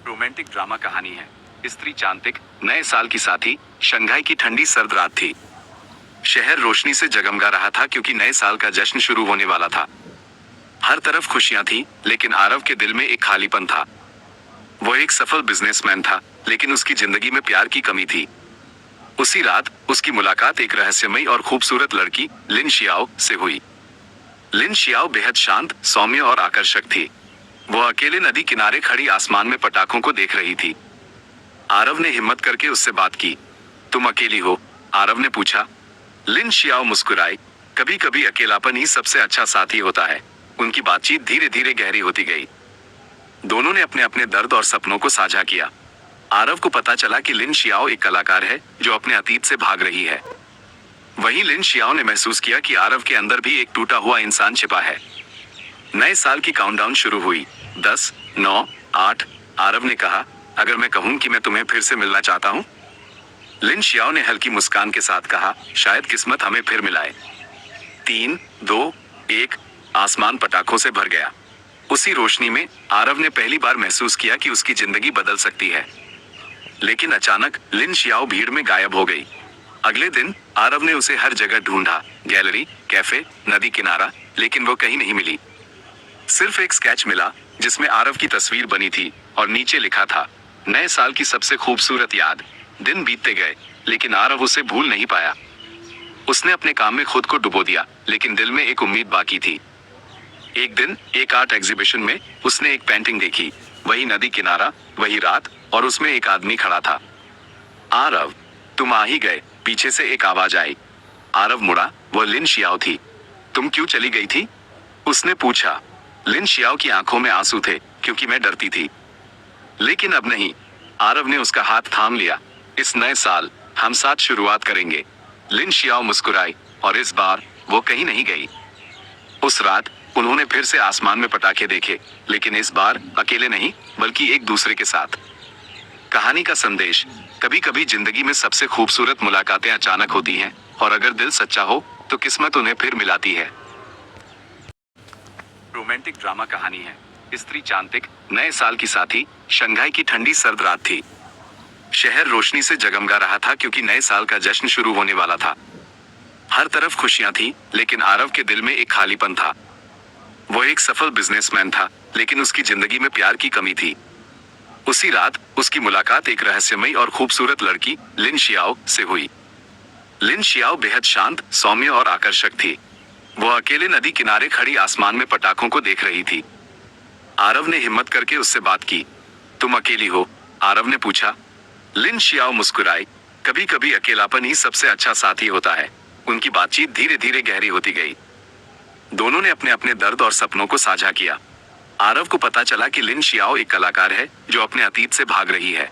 Romantic drama कहानी है। स्त्री चांतिक, नए साल की साथी, शंघाई की ठंडी सर्द रात थी। शहर रोशनी से जगमगा रहा था क्योंकि नए साल का जश्न शुरू होने वाला था। हर तरफ खुशियां थी, लेकिन आरव के दिल में एक खालीपन था। वो एक सफल बिजनेसमैन था, लेकिन उसकी जिंदगी में प्यार की कमी थी। उसी रात उसकी मुलाकात एक रहस्यमयी और खूबसूरत लड़की लिन शियाओ से हुई। लिन शियाओ बेहद शांत, सौम्य और आकर्षक थी। वो अकेले नदी किनारे खड़ी आसमान में पटाखों को देख रही थी। आरव ने हिम्मत करके उससे बात की। तुम अकेली हो? आरव ने पूछा। लिन शियाओ मुस्कुराई। कभी कभी अकेलापन ही सबसे अच्छा साथी होता है। उनकी बातचीत धीरे धीरे गहरी होती गई। दोनों ने अपने अपने दर्द और सपनों को साझा किया। आरव को पता चला कि लिन शियाओ एक कलाकार है जो अपने अतीत से भाग रही है। वहीं लिन शियाओ ने महसूस किया कि आरव के अंदर भी एक टूटा हुआ इंसान छिपा है। नए साल की काउंटडाउन शुरू हुई। 10, 9, 8। आरव ने कहा, अगर मैं कहूं कि मैं तुम्हें फिर से मिलना चाहता हूं? लिन शियाओ ने हल्की मुस्कान के साथ कहा, शायद किस्मत हमें फिर मिलाए। 3, 2, 1। आसमान पटाखों से भर गया। उसी रोशनी में आरव ने पहली बार महसूस किया कि उसकी जिंदगी बदल सकती है। लेकिन अचानक लिन शियाओ भीड़ में गायब हो गई। अगले दिन आरव ने उसे हर जगह ढूंढा, गैलरी, कैफे, नदी किनारा, लेकिन वो कहीं नहीं मिली। सिर्फ एक स्केच मिला जिसमें आरव की तस्वीर बनी थी और नीचे लिखा था, नए साल की सबसे खूबसूरत याद। दिन बीतते गए, लेकिन आरव उसे भूल नहीं पाया। उसने अपने काम में खुद को डुबो दिया, लेकिन दिल में एक उम्मीद बाकी थी। एक दिन एक आर्ट एग्जीबिशन में उसने एक पेंटिंग देखी। वही नदी किनारा, वही रात, और उसमें एक आदमी खड़ा था। आरव, तुम आ ही गए, पीछे से एक आवाज आई। आरव मुड़ा, वो लिन शियाओ थी। तुम क्यों चली गई थी? उसने पूछा। लिन शियाओ की आंखों में आंसू थे, क्योंकि मैं डरती थी। लेकिन अब नहीं। आरव ने उसका हाथ थाम लिया। इस नए साल हम साथ शुरुआत करेंगे। लिन शियाओ मुस्कुराई, और इस बार वो कहीं नहीं गई। उस रात उन्होंने फिर से आसमान में पटाखे देखे, लेकिन इस बार अकेले नहीं, बल्कि एक दूसरे के साथ। कहानी का संदेश, कभी कभी जिंदगी में सबसे खूबसूरत मुलाकातें अचानक होती हैं, और अगर दिल सच्चा हो तो किस्मत उन्हें फिर मिलाती है। रोमांटिक ड्रामा कहानी है। स्त्री चांतिक, नए साल की साथी, शंघाई की ठंडी सर्द रात थी। शहर रोशनी से जगमगा रहा था क्योंकि नए साल का जश्न शुरू होने वाला था। हर तरफ खुशियां थी, लेकिन आरव के दिल में एक खालीपन था। वो एक सफल बिजनेसमैन था, लेकिन उसकी जिंदगी में प्यार की कमी थी। उसी रात उसकी मुलाकात एक रहस्यमयी और खूबसूरत लड़की लिन शियाओ से हुई। लिन शियाओ बेहद शांत, सौम्य और आकर्षक थी। वो अकेले नदी किनारे खड़ी आसमान में पटाखों को देख रही थी। आरव ने हिम्मत करके उससे बात की। तुम अकेली हो? आरव ने पूछा। लिन शियाओ मुस्कुराई। कभी कभी अकेलापन ही सबसे अच्छा साथी होता है। उनकी बातचीत धीरे धीरे गहरी होती गई। दोनों ने अपने अपने दर्द और सपनों को साझा किया। आरव को पता चला कि लिन शियाओ एक कलाकार है जो अपने अतीत से भाग रही है।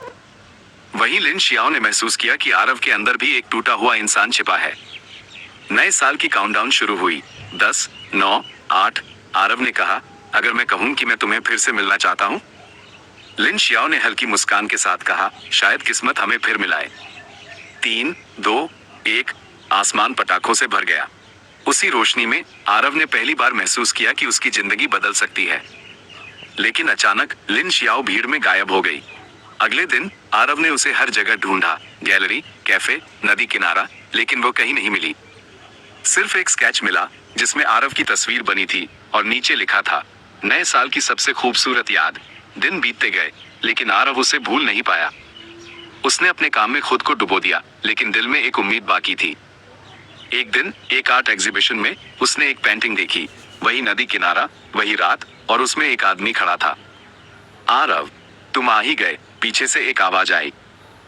वहीं लिन शियाओ ने महसूस किया कि आरव के अंदर भी एक टूटा हुआ इंसान छिपा है। नए साल की काउंटडाउन शुरू हुई। 10, 9, 8। आरव ने कहा, अगर मैं कहूं कि मैं तुम्हें फिर से मिलना चाहता हूं? लिन शियाओ ने हल्की मुस्कान के साथ कहा, शायद किस्मत हमें फिर मिलाए। 3, 2, 1। आसमान पटाखों से भर गया। उसी रोशनी में आरव ने पहली बार महसूस किया कि उसकी जिंदगी बदल सकती है। लेकिन अचानक लिन शियाओ भीड़ में गायब हो गई। अगले दिन आरव ने उसे हर जगह ढूंढा, गैलरी, कैफे, नदी किनारा, लेकिन वो कहीं नहीं मिली। सिर्फ एक स्केच मिला जिसमें आरव की तस्वीर बनी थी और नीचे लिखा था, नए साल की सबसे खूबसूरत याद। दिन बीतते गए, लेकिन आरव उसे भूल नहीं पाया। उसने अपने काम में खुद को डुबो दिया, लेकिन दिल में एक उम्मीद बाकी थी। एक दिन एक आर्ट एग्जीबिशन में उसने एक पेंटिंग देखी। वही नदी किनारा, वही रात, और उसमें एक आदमी खड़ा था। आरव, तुम आ ही गए, पीछे से एक आवाज आई।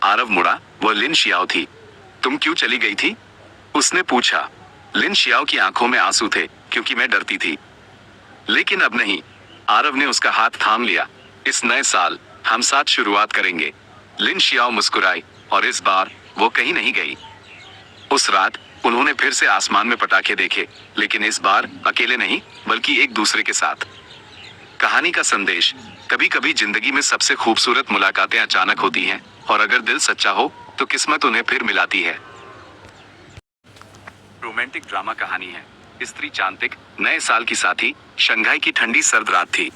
आरव मुड़ा, वो लिन शियाओ थी। तुम क्यों चली गई थी? उसने पूछा। लिन शियाओ की आंखों में आंसू थे, क्योंकि मैं डरती थी। लेकिन अब नहीं। आरव ने उसका हाथ थाम लिया। इस नए साल हम साथ शुरुआत करेंगे। लिन शियाओ मुस्कुराई, और इस बार वो कहीं नहीं गई। उस रात उन्होंने फिर से आसमान में पटाखे देखे, लेकिन इस बार अकेले नहीं, बल्कि एक दूसरे के साथ। कहानी का संदेश, कभी कभी जिंदगी में सबसे खूबसूरत मुलाकातें अचानक होती हैं, और अगर दिल सच्चा हो तो किस्मत उन्हें फिर मिलाती है। रोमांटिक ड्रामा कहानी है। स्त्री चांतिक, नए साल की साथी, शंघाई की ठंडी सर्द रात थी।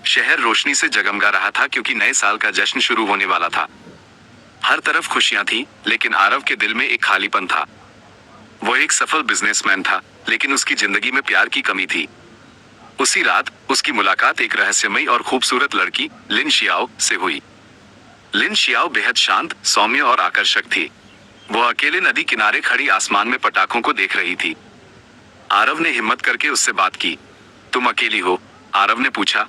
शहर रोशनी से जगमगा रहा था क्योंकि नए साल का जश्न शुरू होने वाला था। हर तरफ खुशियां थी, लेकिन आरव के दिल में एक खालीपन था। वो एक सफल बिजनेसमैन था, लेकिन उसकी जिंदगी में प्यार की कमी थी। उसी रात उसकी मुलाकात एक रहस्यमयी और खूबसूरत लड़की लिन शियाओ से हुई। लिन शियाओ बेहद शांत, सौम्य और आकर्षक थी। वो अकेले नदी किनारे खड़ी आसमान में पटाखों को देख रही थी। आरव ने हिम्मत करके उससे बात की। तुम अकेली हो? आरव ने पूछा।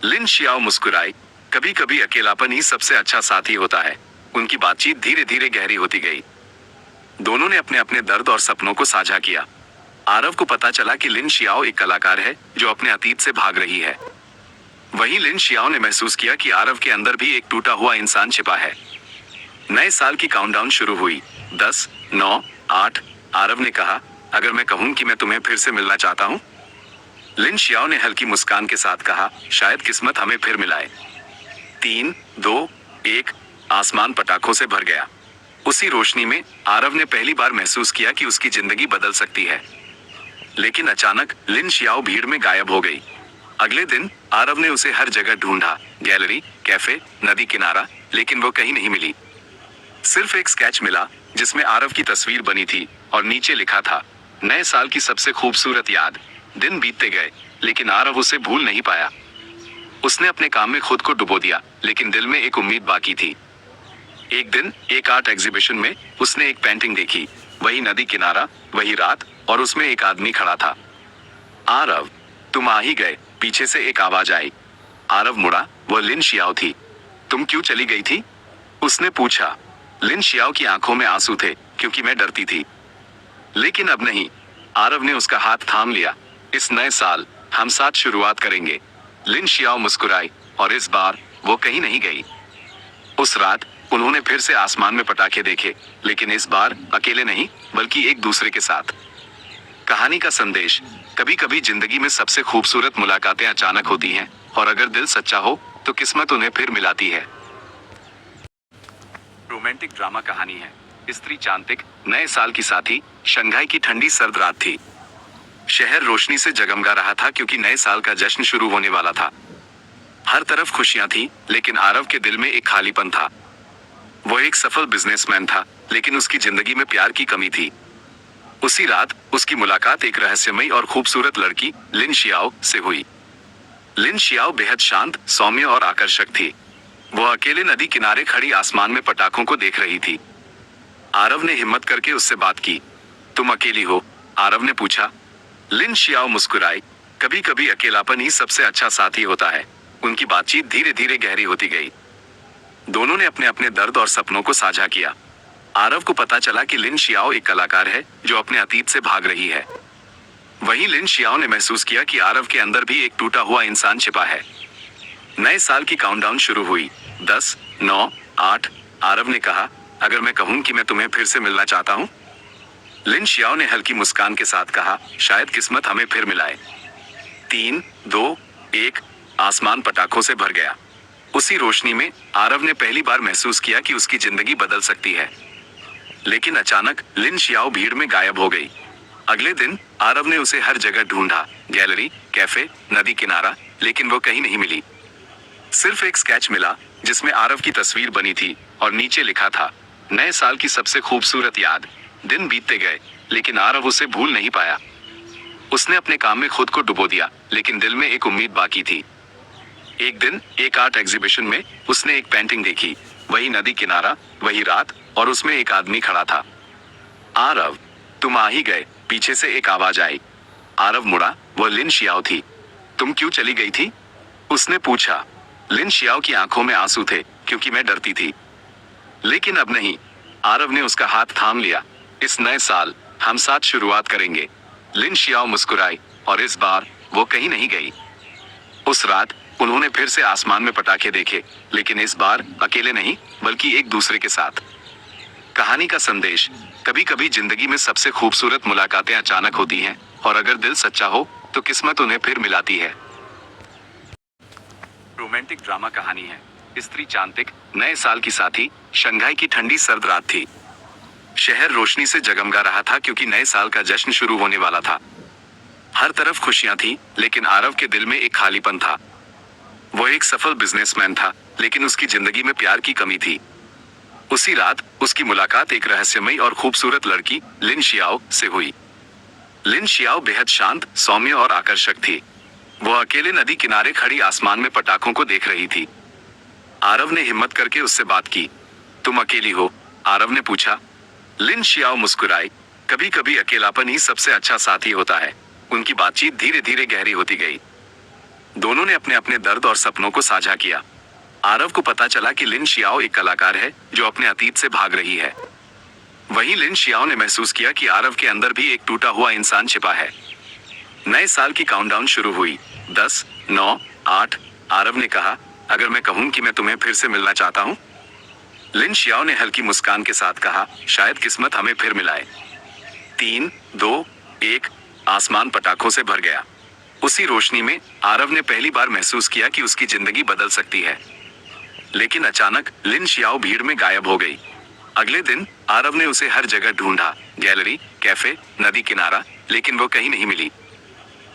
लिन शियाओ मुस्कुराई। कभी कभी अकेलापन ही सबसे अच्छा साथी होता है। उनकी बातचीत धीरे धीरे गहरी होती गई। दोनों ने अपने अपने दर्द और सपनों को साझा किया। आरव को पता चला कि लिन शियाओ एक कलाकार है जो अपने अतीत से भाग रही है। वहीं लिन शियाओ ने महसूस किया कि आरव के अंदर भी एक टूटा हुआ इंसान छिपा है। नए साल की काउंटडाउन शुरू हुई। 10, 9, 8। आरव ने कहा, अगर मैं कहूं कि मैं तुम्हें फिर से मिलना चाहता हूं? लिन शियाओ ने हल्की मुस्कान के साथ कहा, शायद किस्मत हमें फिर मिलाए। 3, 2, 1। आसमान पटाखों से भर गया। उसी रोशनी में आरव ने पहली बार महसूस किया कि उसकी जिंदगी बदल सकती है। लेकिन अचानक लिन शियाओ भीड़ में गायब हो गई। अगले दिन आरव ने उसे हर जगह ढूंढा, गैलरी, कैफे, नदी किनारा, लेकिन वो कहीं नहीं मिली। सिर्फ एक स्केच मिला जिसमें आरव की तस्वीर बनी थी और नीचे लिखा था, नए साल की सबसे खूबसूरत याद। दिन बीतते गए, लेकिन आरव उसे भूल नहीं पाया। उसने अपने काम में खुद को डुबो दिया, लेकिन दिल में एक उम्मीद बाकी थी। एक दिन एक आर्ट एग्जीबिशन में उसने एक पेंटिंग देखी। वही नदी किनारा, वही रात, और उसमें एक आदमी खड़ा था। आरव, तुम आ ही गए, पीछे से एक आवाज आई। आरव मुड़ा, वह लिन शियाओ थी। तुम क्यों चली गई थी? उसने पूछा। लिन शियाओ की आंखों में आंसू थे, क्योंकि मैं डरती थी। लेकिन अब नहीं। आरव ने उसका हाथ थाम लिया। इस नए साल हम साथ शुरुआत करेंगे। लिन शियाओ मुस्कुराई, और इस बार वो कहीं नहीं गई। उस रात उन्होंने फिर से आसमान में पटाखे देखे, लेकिन इस बार अकेले नहीं, बल्कि एक दूसरे के साथ। कहानी का संदेश, कभी कभी जिंदगी में सबसे खूबसूरत मुलाकातें अचानक होती हैं, और अगर दिल सच्चा हो तो किस्मत उन्हें फिर मिलाती है। रोमांटिक ड्रामा कहानी है स्त्री चांतिक। नए साल की साथी, शंघाई की ठंडी सर्द रात थी। शहर रोशनी से जगमगा रहा था क्योंकि नए साल का जश्न शुरू होने वाला था। हर तरफ खुशियां थी, लेकिन आरव के दिल में एक खालीपन था। वो एक सफल बिजनेसमैन था, लेकिन उसकी जिंदगी में प्यार की कमी थी। उसी रात उसकी मुलाकात एक रहस्यमयी और खूबसूरत लड़की लिन शियाओ से हुई। लिन शियाओ बेहद शांत, सौम्य और आकर्षक थी। वो अकेले नदी किनारे खड़ी आसमान में पटाखों को देख रही थी। आरव ने हिम्मत करके उससे बात की। तुम अकेली हो? आरव ने पूछा। लिन शियाओ मुस्कुराई। कभी कभी अकेलापन ही सबसे अच्छा साथी होता है। उनकी बातचीत धीरे धीरे गहरी होती गई। दोनों ने अपने अपने दर्द और सपनों को साझा किया। आरव को पता चला कि लिन शियाओ एक कलाकार है जो अपने अतीत से भाग रही है। वहीं लिन शियाओ ने महसूस किया कि आरव के अंदर भी एक टूटा हुआ इंसान छिपा है। नए साल की काउंटडाउन शुरू हुई। 10, 9, 8। आरव ने कहा, अगर मैं कहूं कि मैं तुम्हें फिर से मिलना चाहता हूं? लिन शियाओ ने हल्की मुस्कान के साथ कहा, शायद किस्मत हमें फिर मिलाए। 3, 2, 1। आसमान पटाखों से भर गया। उसी रोशनी में आरव ने पहली बार महसूस किया कि उसकी जिंदगी बदल सकती है। लेकिन अचानक लिन शियाओ भीड़ में गायब हो गई। अगले दिन आरव ने उसे हर जगह ढूंढा, गैलरी, कैफे, नदी किनारा, लेकिन वो कहीं नहीं मिली। सिर्फ एक स्केच मिला जिसमें आरव की तस्वीर बनी थी और नीचे लिखा था, नए साल की सबसे खूबसूरत याद। दिन बीतते गए, लेकिन आरव उसे भूल नहीं पाया। उसने अपने काम में खुद को डुबो दिया, लेकिन दिल में एक उम्मीद बाकी थी। एक दिन एक आर्ट एग्जीबिशन में उसने एक पेंटिंग देखी। वही नदी किनारा, वही रात, और उसमें एक आदमी खड़ा था। आरव, तुम आ ही गए, पीछे से एक आवाज आई। आरव मुड़ा, वह लिन शियाओ थी। तुम क्यों चली गई थी? उसने पूछा। लिन शियाओ की आंखों में आंसू थे, क्योंकि मैं डरती थी। लेकिन अब नहीं। आरव ने उसका हाथ थाम लिया। इस नए साल हम साथ शुरुआत करेंगे। लिन शियाओ मुस्कुराई, और इस बार वो कहीं नहीं गई। उस रात उन्होंने फिर से आसमान में पटाखे देखे, लेकिन इस बार अकेले नहीं, बल्कि एक दूसरे के साथ। कहानी का संदेश, कभी कभी जिंदगी में सबसे खूबसूरत मुलाकातें अचानक होती हैं, और अगर दिल सच्चा हो तो किस्मत उन्हें फिर मिलाती है। रोमांटिक ड्रामा कहानी है स्त्री चांतिक। नए साल की साथी, शंघाई की ठंडी सर्द रात थी। शहर रोशनी से जगमगा रहा था क्योंकि नए साल का जश्न शुरू होने वाला था। हर तरफ खुशियां थी, लेकिन आरव के दिल में एक खालीपन था। वो एक सफल बिजनेसमैन था, लेकिन उसकी जिंदगी में प्यार की कमी थी। उसी रात उसकी मुलाकात एक रहस्यमयी और खूबसूरत लड़की लिन शियाओ से हुई। लिन शियाओ बेहद शांत, सौम्य और आकर्षक थी। वो अकेले नदी किनारे खड़ी आसमान में पटाखों को देख रही थी। आरव ने हिम्मत करके उससे बात की। तुम अकेली हो? आरव ने पूछा। लिन शियाओ मुस्कुराई। कभी कभी अकेलापन ही सबसे अच्छा साथी होता है। उनकी बातचीत धीरे धीरे गहरी होती गई। दोनों ने अपने अपने दर्द और सपनों को साझा किया। आरव को पता चला कि लिन शियाओ एक कलाकार है जो अपने अतीत से भाग रही है। वहीं लिन शियाओ ने महसूस किया कि आरव के अंदर भी एक टूटा हुआ इंसान छिपा है। नए साल की काउंटडाउन शुरू हुई। 10, 9, 8। आरव ने कहा, अगर मैं कहूं कि मैं तुम्हें फिर से मिलना चाहता हूं? लिन शियाओ ने हल्की मुस्कान के साथ कहा, शायद किस्मत हमें फिर मिलाए। 3, 2, 1। आसमान पटाखों से भर गया। उसी रोशनी में आरव ने पहली बार महसूस किया कि उसकी जिंदगी बदल सकती है। लेकिन अचानक लिन शियाओ भीड़ में गायब हो गई। अगले दिन आरव ने उसे हर जगह ढूंढा, गैलरी, कैफे, नदी किनारा, लेकिन वो कहीं नहीं मिली।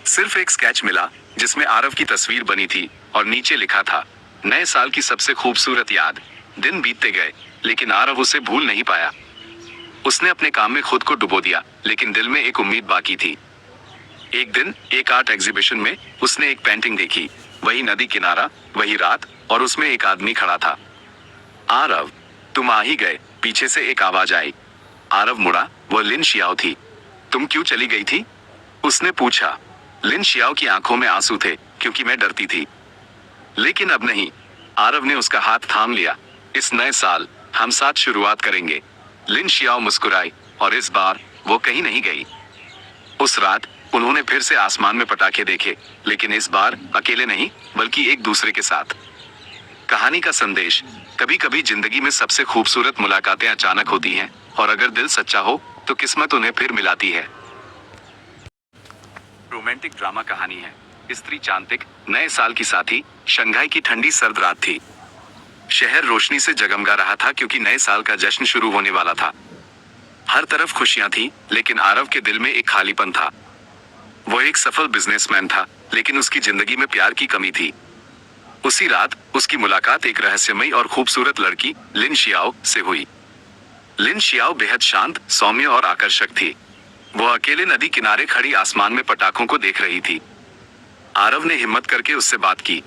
सिर्फ एक स्केच मिला जिसमें आरव की तस्वीर बनी थी और नीचे लिखा था, नए साल की सबसे खूबसूरत याद। दिन बीतते गए, लेकिन आरव उसे भूल नहीं पाया। उसने अपने काम में खुद को डुबो दिया, लेकिन दिल में एक उम्मीद बाकी थी। एक दिन एक आर्ट एग्जीबिशन में उसने एक पेंटिंग देखी। वही नदी किनारा, वही रात, और उसमें एक आदमी खड़ा था। आरव, तुम आ ही गए, पीछे से एक आवाज आई। आरव मुड़ा, वह लिन शियाओ थी। तुम क्यों चली गई थी? उसने पूछा। लिन शियाओ की आंखों में आंसू थे, क्योंकि मैं डरती थी। लेकिन अब नहीं। आरव ने उसका हाथ थाम लिया। इस नए साल हम साथ शुरुआत करेंगे। लिन शियाओ मुस्कुराई, और इस बार वो कहीं नहीं गई। उस रात उन्होंने फिर से आसमान में पटाखे देखे, लेकिन इस बार अकेले नहीं, बल्कि एक दूसरे के साथ। कहानी का संदेश, कभी कभी जिंदगी में सबसे खूबसूरत मुलाकातें अचानक होती हैं, और अगर दिल सच्चा हो तो किस्मत उन्हें फिर मिलाती है। रोमांटिक ड्रामा कहानी है। स्त्री चांतिक, नए साल की साथी, शंघाई की ठंडी सर्द रात थी। शहर रोशनी से जगमगा रहा था क्योंकि नए साल का जश्न शुरू होने वाला था। हर तरफ खुशियां थी, लेकिन आरव के दिल में एक खालीपन था। वो एक सफल बिजनेसमैन था, लेकिन उसकी जिंदगी में प्यार की कमी थी। उसी रात उसकी मुलाकात एक रहस्यमयी और खूबसूरत लड़की लिन शियाओ से हुई। लिन शियाओ बेहद शांत, सौम्य और आकर्षक थी। वो अकेले नदी किनारे खड़ी आसमान में पटाखों को देख रही थी। आरव ने हिम्मत करके उससे बात की।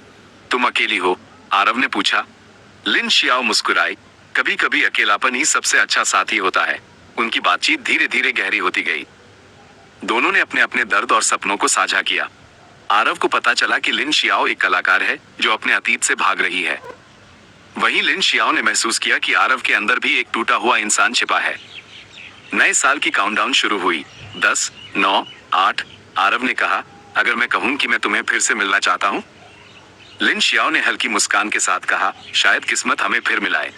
तुम अकेली हो? आरव ने पूछा। लिन शियाओ मुस्कुराई। कभी कभी अकेलापन ही सबसे अच्छा साथी होता है। उनकी बातचीत धीरे धीरे गहरी होती गई। दोनों ने अपने अपने दर्द और सपनों को साझा किया। आरव को पता चला कि लिन शियाओ एक कलाकार है जो अपने अतीत से भाग रही है। वहीं लिन शियाओ ने महसूस किया कि आरव के अंदर भी एक टूटा हुआ इंसान छिपा है। नए साल की काउंटडाउन शुरू हुई। 10, 9, 8। आरव ने कहा, अगर मैं कहूं कि मैं तुम्हें फिर से मिलना चाहता हूं? लिन शियाओ ने हल्की मुस्कान के साथ कहा, शायद किस्मत हमें फिर मिलाए।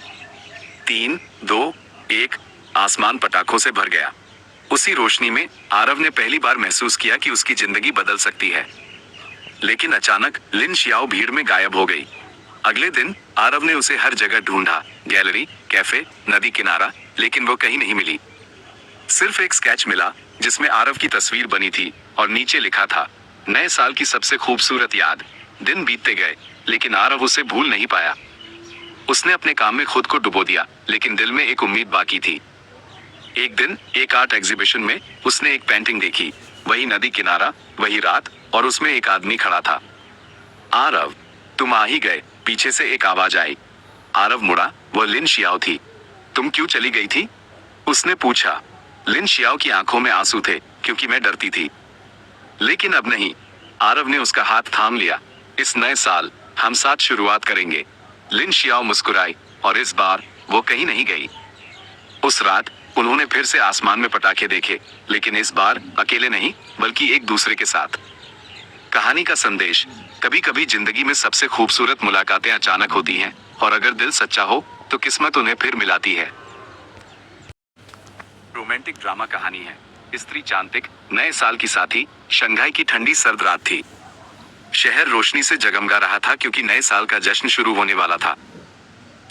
3, 2, 1। आसमान पटाखों से भर गया। उसी रोशनी में आरव ने पहली बार महसूस किया कि उसकी जिंदगी बदल सकती है। लेकिन अचानक लिन शियाओ भीड़ में गायब हो गई। अगले दिन आरव ने उसे हर जगह ढूंढा, गैलरी, कैफे, नदी किनारा, लेकिन वो कहीं नहीं मिली। सिर्फ एक स्केच मिला जिसमें आरव की तस्वीर बनी थी और नीचे लिखा था, नए साल की सबसे खूबसूरत याद। दिन बीतते गए, लेकिन आरव उसे भूल नहीं पाया। उसने अपने काम में खुद को डुबो दिया, लेकिन दिल में एक उम्मीद बाकी थी। एक दिन एक आर्ट एग्जीबिशन में उसने एक पेंटिंग देखी। वही नदी किनारा, वही रात, और उसमें एक आदमी खड़ा था। आरव, तुम आ ही गए, पीछे से एक आवाज आई। आरव मुड़ा, वह लिन शियाओ थी। तुम क्यों चली गई थी? उसने पूछा। लिन शियाओ की आंखों में आंसू थे, क्योंकि मैं डरती थी। लेकिन अब नहीं। आरव ने उसका हाथ थाम लिया। इस नए साल हम साथ शुरुआत करेंगे। लिन शियाओ मुस्कुराई, और इस बार वो कहीं नहीं गई। उस रात उन्होंने फिर से आसमान में पटाखे देखे, लेकिन इस बार अकेले नहीं, बल्कि एक दूसरे के साथ। कहानी का संदेश, कभी कभी जिंदगी में सबसे खूबसूरत मुलाकातें अचानक होती हैं, और अगर दिल सच्चा हो तो किस्मत उन्हें फिर मिलाती है। रोमांटिक ड्रामा कहानी है। स्त्री चांतिक, नए साल की साथी, शंघाई की ठंडी सर्द रात थी। शहर रोशनी से जगमगा रहा था क्योंकि नए साल का जश्न शुरू होने वाला था।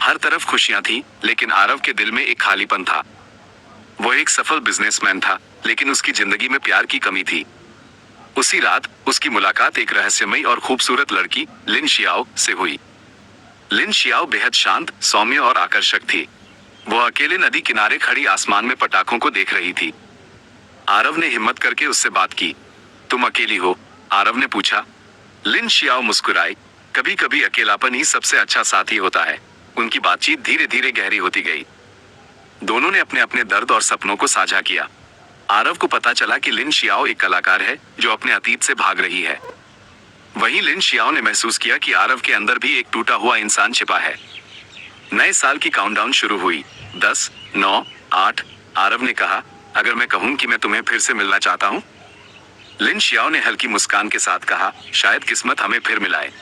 हर तरफ खुशियां थी, लेकिन आरव के दिल में एक खालीपन था। वो एक सफल बिजनेसमैन था, लेकिन उसकी जिंदगी में प्यार की कमी थी। उसी रात उसकी मुलाकात एक रहस्यमयी और खूबसूरत लड़की लिन शियाओ से हुई। लिन शियाओ बेहद शांत, सौम्य और आकर्षक थी। वो अकेले नदी किनारे खड़ी आसमान में पटाखों को देख रही थी। आरव ने हिम्मत करके उससे बात की। तुम अकेली हो? आरव ने पूछा। लिन शियाओ मुस्कुराई। कभी कभी अकेलापन ही सबसे अच्छा साथी होता है। उनकी बातचीत धीरे धीरे गहरी होती गई। दोनों ने अपने अपने दर्द और सपनों को साझा किया। आरव को पता चला कि लिन शियाओ एक कलाकार है जो अपने अतीत से भाग रही है। वहीं लिन शियाओ ने महसूस किया कि आरव के अंदर भी एक टूटा हुआ इंसान छिपा है। नए साल की काउंटडाउन शुरू हुई। 10, 9, 8। आरव ने कहा, अगर मैं कहूं कि मैं तुम्हें फिर से मिलना चाहता हूं? लिन शियाओ ने हल्की मुस्कान के साथ कहा, शायद किस्मत हमें फिर मिलाए।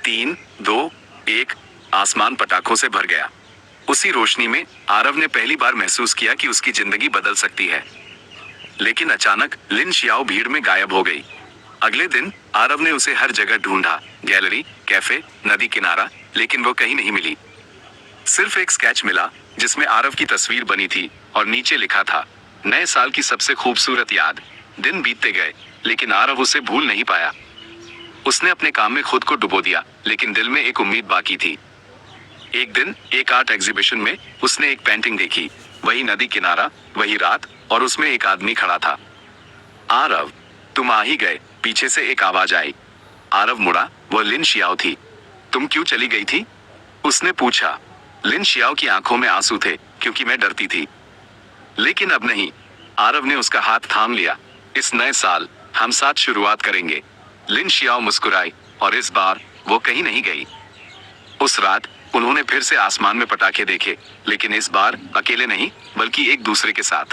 3, 2, 1। आसमान पटाखों से भर गया। उसी रोशनी में आरव ने पहली बार महसूस किया कि उसकी जिंदगी बदल सकती है। लेकिन अचानक लिन शियाओ भीड़ में गायब हो गई। अगले दिन आरव ने उसे हर जगह ढूंढा, गैलरी, कैफे, नदी किनारा, लेकिन वो कहीं नहीं मिली। सिर्फ एक स्केच मिला जिसमें आरव की तस्वीर बनी थी और नीचे लिखा था, नए साल की सबसे खूबसूरत याद। दिन बीतते गए लेकिन आरव उसे भूल नहीं पाया। उसने अपने काम में खुद को डुबो दिया, लेकिन दिल में एक उम्मीद बाकी थी। एक दिन एक आर्ट एग्जीबिशन में उसने एक पेंटिंग देखी। वही नदी किनारा, वही रात, और उसमें एक आदमी खड़ा था। आरव, तुम आ ही गए, पीछे से एक आवाज आई। आरव मुड़ा, वह लिन शियाओ थी। तुम क्यों चली गई थी? उसने पूछा। लिन शियाओ की आंखों में आंसू थे, क्योंकि मैं डरती थी। लेकिन अब नहीं। आरव ने उसका हाथ थाम लिया। इस नए साल हम साथ शुरुआत करेंगे। लिन शियाओ मुस्कुराई, और इस बार वो कहीं नहीं गई। उस रात उन्होंने फिर से आसमान में पटाखे देखे, लेकिन इस बार अकेले नहीं, बल्कि एक दूसरे के साथ।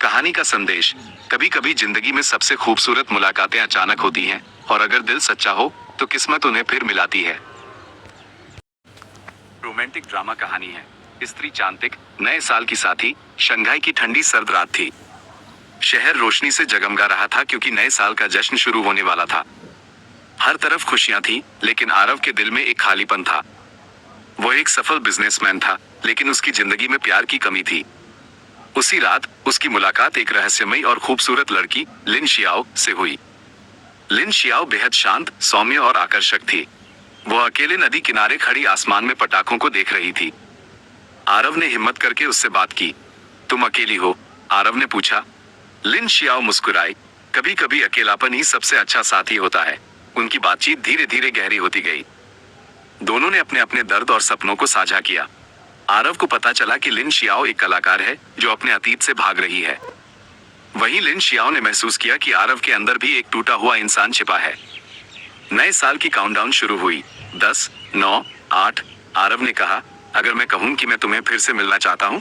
कहानी का संदेश, कभी कभी जिंदगी में सबसे खूबसूरत मुलाकातें अचानक होती हैं, और अगर दिल सच्चा हो तो किस्मत उन्हें फिर मिलाती है। रोमांटिक ड्रामा कहानी है। स्त्री चांतिक, नए साल की साथी। शंघाई की ठंडी सर्द रात थी। शहर रोशनी से जगमगा रहा था क्योंकि नए साल का जश्न शुरू होने वाला था। हर तरफ खुशियां थी, लेकिन आरव के दिल में एक खालीपन था। वो एक सफल बिजनेसमैन था, लेकिन उसकी जिंदगी में प्यार की कमी थी। उसी रात उसकी मुलाकात एक रहस्यमयी और खूबसूरत लड़की लिन शियाओ से हुई। लिन शियाओ बेहद शांत, सौम्य और आकर्षक थी। वो अकेले नदी किनारे खड़ी आसमान में पटाखों को देख रही थी। आरव ने हिम्मत करके उससे बात की। तुम अकेली हो? आरव ने पूछा। लिन शियाओ मुस्कुराई। कभी कभी अकेलापन ही सबसे अच्छा साथी होता है। उनकी बातचीत धीरे धीरे गहरी होती गई। दोनों ने अपने अपने दर्द और सपनों को साझा किया। आरव को पता चला कि लिन शियाओ एक कलाकार है जो अपने अतीत से भाग रही है। वहीं लिन शियाओ ने महसूस किया कि आरव के अंदर भी एक टूटा हुआ इंसान छिपा है। नए साल की काउंटडाउन शुरू हुई। 10, 9, 8। आरव ने कहा, अगर मैं कहूं कि मैं तुम्हें फिर से मिलना चाहता हूं?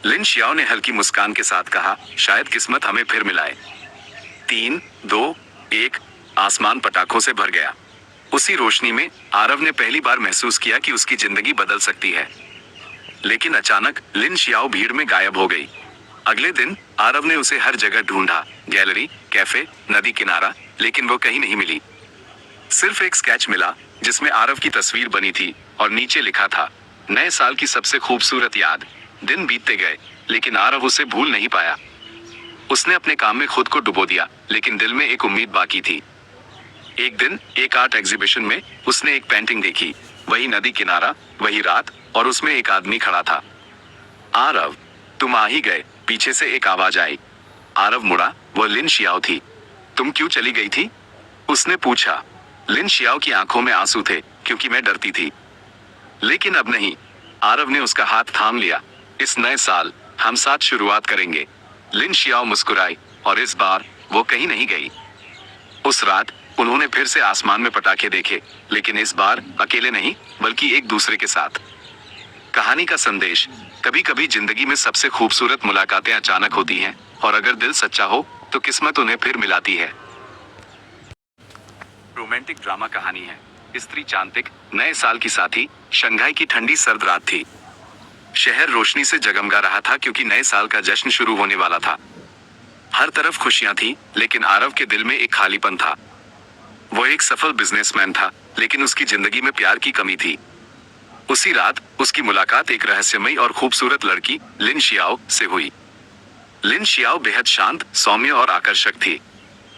लिन शियाओ ने हल्की मुस्कान के साथ कहा, शायद किस्मत हमें फिर मिलाए। 3, 2, 1। आसमान पटाखों से भर गया। उसी रोशनी में आरव ने पहली बार महसूस किया कि उसकी जिंदगी बदल सकती है। लेकिन अचानक लिन शियाओ भीड़ में गायब हो गई। अगले दिन आरव ने उसे हर जगह ढूंढा, गैलरी, कैफे, नदी किनारा, लेकिन वो कहीं नहीं मिली। सिर्फ एक स्केच मिला जिसमें आरव की तस्वीर बनी थी और नीचे लिखा था, नए साल की सबसे खूबसूरत याद। दिन बीतते गए लेकिन आरव उसे भूल नहीं पाया। उसने अपने काम में खुद को डुबो दिया, लेकिन दिल में एक उम्मीद बाकी थी। एक दिन एक आर्ट एग्जीबिशन में उसने एक पेंटिंग देखी। वही नदी किनारा, वही रात, और उसमें एक आदमी खड़ा था। आरव, तुम आ ही गए, पीछे से एक आवाज आई। आरव मुड़ा, वह लिन शियाओ थी। तुम क्यों चली गई थी? उसने पूछा। लिन शियाओ की आंखों में आंसू थे, क्योंकि मैं डरती थी। लेकिन अब नहीं। आरव ने उसका हाथ थाम लिया। इस नए साल हम साथ शुरुआत करेंगे। लिन शियाओ मुस्कुराई, और इस बार वो कहीं नहीं गई। उस रात उन्होंने फिर से आसमान में पटाखे देखे, लेकिन इस बार अकेले नहीं, बल्कि एक दूसरे के साथ। कहानी का संदेश, कभी कभी जिंदगी में सबसे खूबसूरत मुलाकातें अचानक होती हैं, और अगर दिल सच्चा हो तो किस्मत उन्हें फिर मिलाती है। रोमांटिक ड्रामा कहानी है। स्त्री चांतिक, नए साल की साथी। शंघाई की ठंडी सर्द रात थी। शहर रोशनी से जगमगा रहा था क्योंकि नए साल का जश्न शुरू होने वाला था। हर तरफ खुशियां थी, लेकिन आरव के दिल में एक खालीपन था। वो एक सफल बिजनेसमैन था, लेकिन उसकी जिंदगी में प्यार की कमी थी। उसी रात उसकी मुलाकात एक रहस्यमयी और खूबसूरत लड़की लिन शियाओ से हुई। लिन शियाओ बेहद शांत, सौम्य और आकर्षक थी।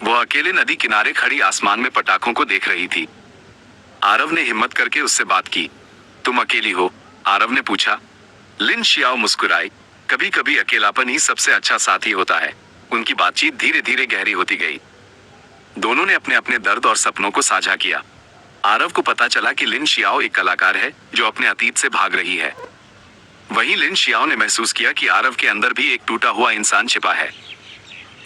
वो अकेले नदी किनारे खड़ी आसमान में पटाखों को देख रही थी। आरव ने हिम्मत करके उससे बात की। तुम अकेली हो? आरव ने पूछा। लिन शियाओ मुस्कुराई। कभी कभी अकेलापन ही सबसे अच्छा साथी होता है। उनकी बातचीत धीरे धीरे गहरी होती गई। दोनों ने अपने अपने दर्द और सपनों को साझा किया। आरव को पता चला कि लिन शियाओ एक कलाकार है जो अपने अतीत से भाग रही है। वहीं लिन शियाओ ने महसूस किया कि आरव के अंदर भी एक टूटा हुआ इंसान छिपा है।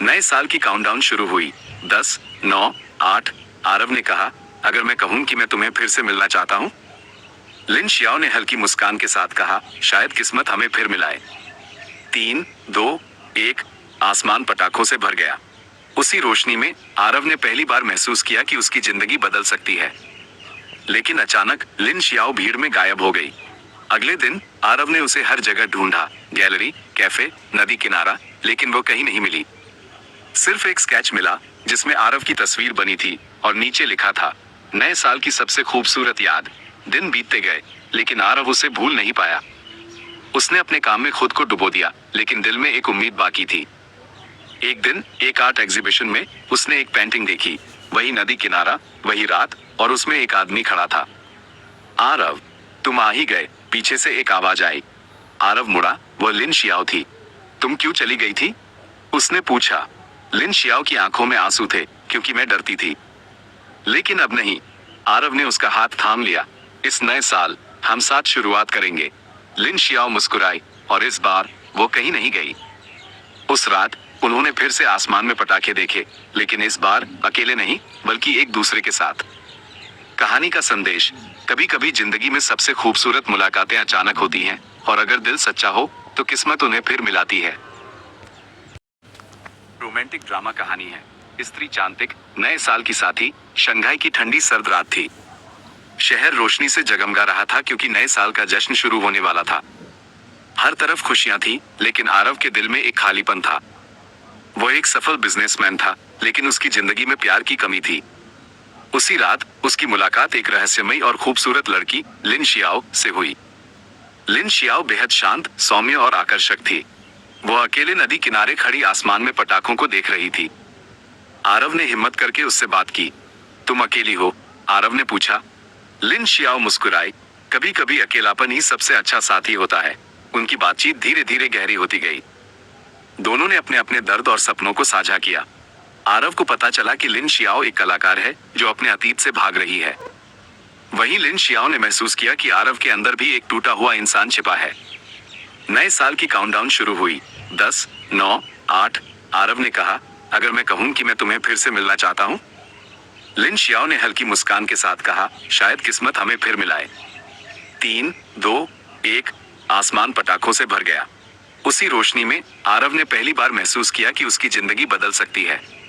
नए साल की काउंटडाउन शुरू हुई। 10, 9, 8। आरव ने कहा, अगर मैं कहूं कि मैं तुम्हें फिर से मिलना चाहता हूं? लिन शियाओ ने हल्की मुस्कान के साथ कहा, शायद किस्मत हमें फिर मिलाए। 3, 2, 1। आसमान पटाखों से भर गया। उसी रोशनी में आरव ने पहली बार महसूस किया कि उसकी जिंदगी बदल सकती है। लेकिन अचानक लिन शियाओ भीड़ में गायब हो गई। अगले दिन आरव ने उसे हर जगह ढूंढा, गैलरी, कैफे, नदी किनारा, लेकिन वो कहीं नहीं मिली। सिर्फ एक स्केच मिला जिसमें आरव की तस्वीर बनी थी और नीचे लिखा था, नए साल की सबसे खूबसूरत याद। दिन बीतते गए लेकिन आरव उसे भूल नहीं पाया। उसने अपने काम में खुद को डुबो दिया, लेकिन दिल में एक उम्मीद बाकी थी। एक दिन एक आर्ट एग्जीबिशन में उसने एक पेंटिंग देखी। वही नदी किनारा, वही रात, और उसमें एक आदमी खड़ा था। आरव, तुम आ ही गए, पीछे से एक आवाज आई। आरव मुड़ा, वह लिन शियाओ थी। तुम क्यों चली गई थी? उसने पूछा। लिन शियाओ की आंखों में आंसू थे, क्योंकि मैं डरती थी। लेकिन अब नहीं। आरव ने उसका हाथ थाम लिया। इस नए साल हम साथ शुरुआत करेंगे। लिन शियाओ मुस्कुराई, और इस बार वो कहीं नहीं गई। उस रात उन्होंने फिर से आसमान में पटाखे देखे, लेकिन इस बार अकेले नहीं, बल्कि एक दूसरे के साथ। कहानी का संदेश, कभी कभी जिंदगी में सबसे खूबसूरत मुलाकातें अचानक होती हैं, और अगर दिल सच्चा हो तो किस्मत उन्हें फिर मिलाती है। रोमांटिक ड्रामा कहानी है। स्त्री चांतिक, नए साल की साथी। शंघाई की ठंडी सर्द रात थी। शहर रोशनी से जगमगा रहा था क्योंकि नए साल का जश्न शुरू होने वाला था। हर तरफ खुशियां थी, लेकिन आरव के दिल में एक खालीपन था। वो एक सफल बिजनेसमैन था, लेकिन उसकी जिंदगी में प्यार की कमी थी। उसी रात उसकी मुलाकात एक रहस्यमयी और खूबसूरत लड़की लिन शियाओ से हुई। लिन शियाओ बेहद शांत, सौम्य और आकर्षक थी। वो अकेले नदी किनारे खड़ी आसमान में पटाखों को देख रही थी। आरव ने हिम्मत करके उससे बात की। तुम अकेली हो? आरव ने पूछा। लिन शियाओ मुस्कुराई। कभी कभी अकेलापन ही सबसे अच्छा साथी होता है। उनकी बातचीत धीरे धीरे गहरी होती गई। दोनों ने अपने अपने दर्द और सपनों को साझा किया। आरव को पता चला कि लिन शियाओ एक कलाकार है जो अपने अतीत से भाग रही है। वहीं लिन शियाओ ने महसूस किया कि आरव के अंदर भी एक टूटा हुआ इंसान छिपा है। नए साल की काउंटडाउन शुरू हुई। 10, 9, 8। आरव ने कहा, अगर मैं कहूं कि मैं तुम्हें फिर से मिलना चाहता हूं? लिन शियाओ ने हल्की मुस्कान के साथ कहा, शायद किस्मत हमें फिर मिलाए। 3, 2, 1। आसमान पटाखों से भर गया। उसी रोशनी में आरव ने पहली बार महसूस किया कि उसकी जिंदगी बदल सकती है।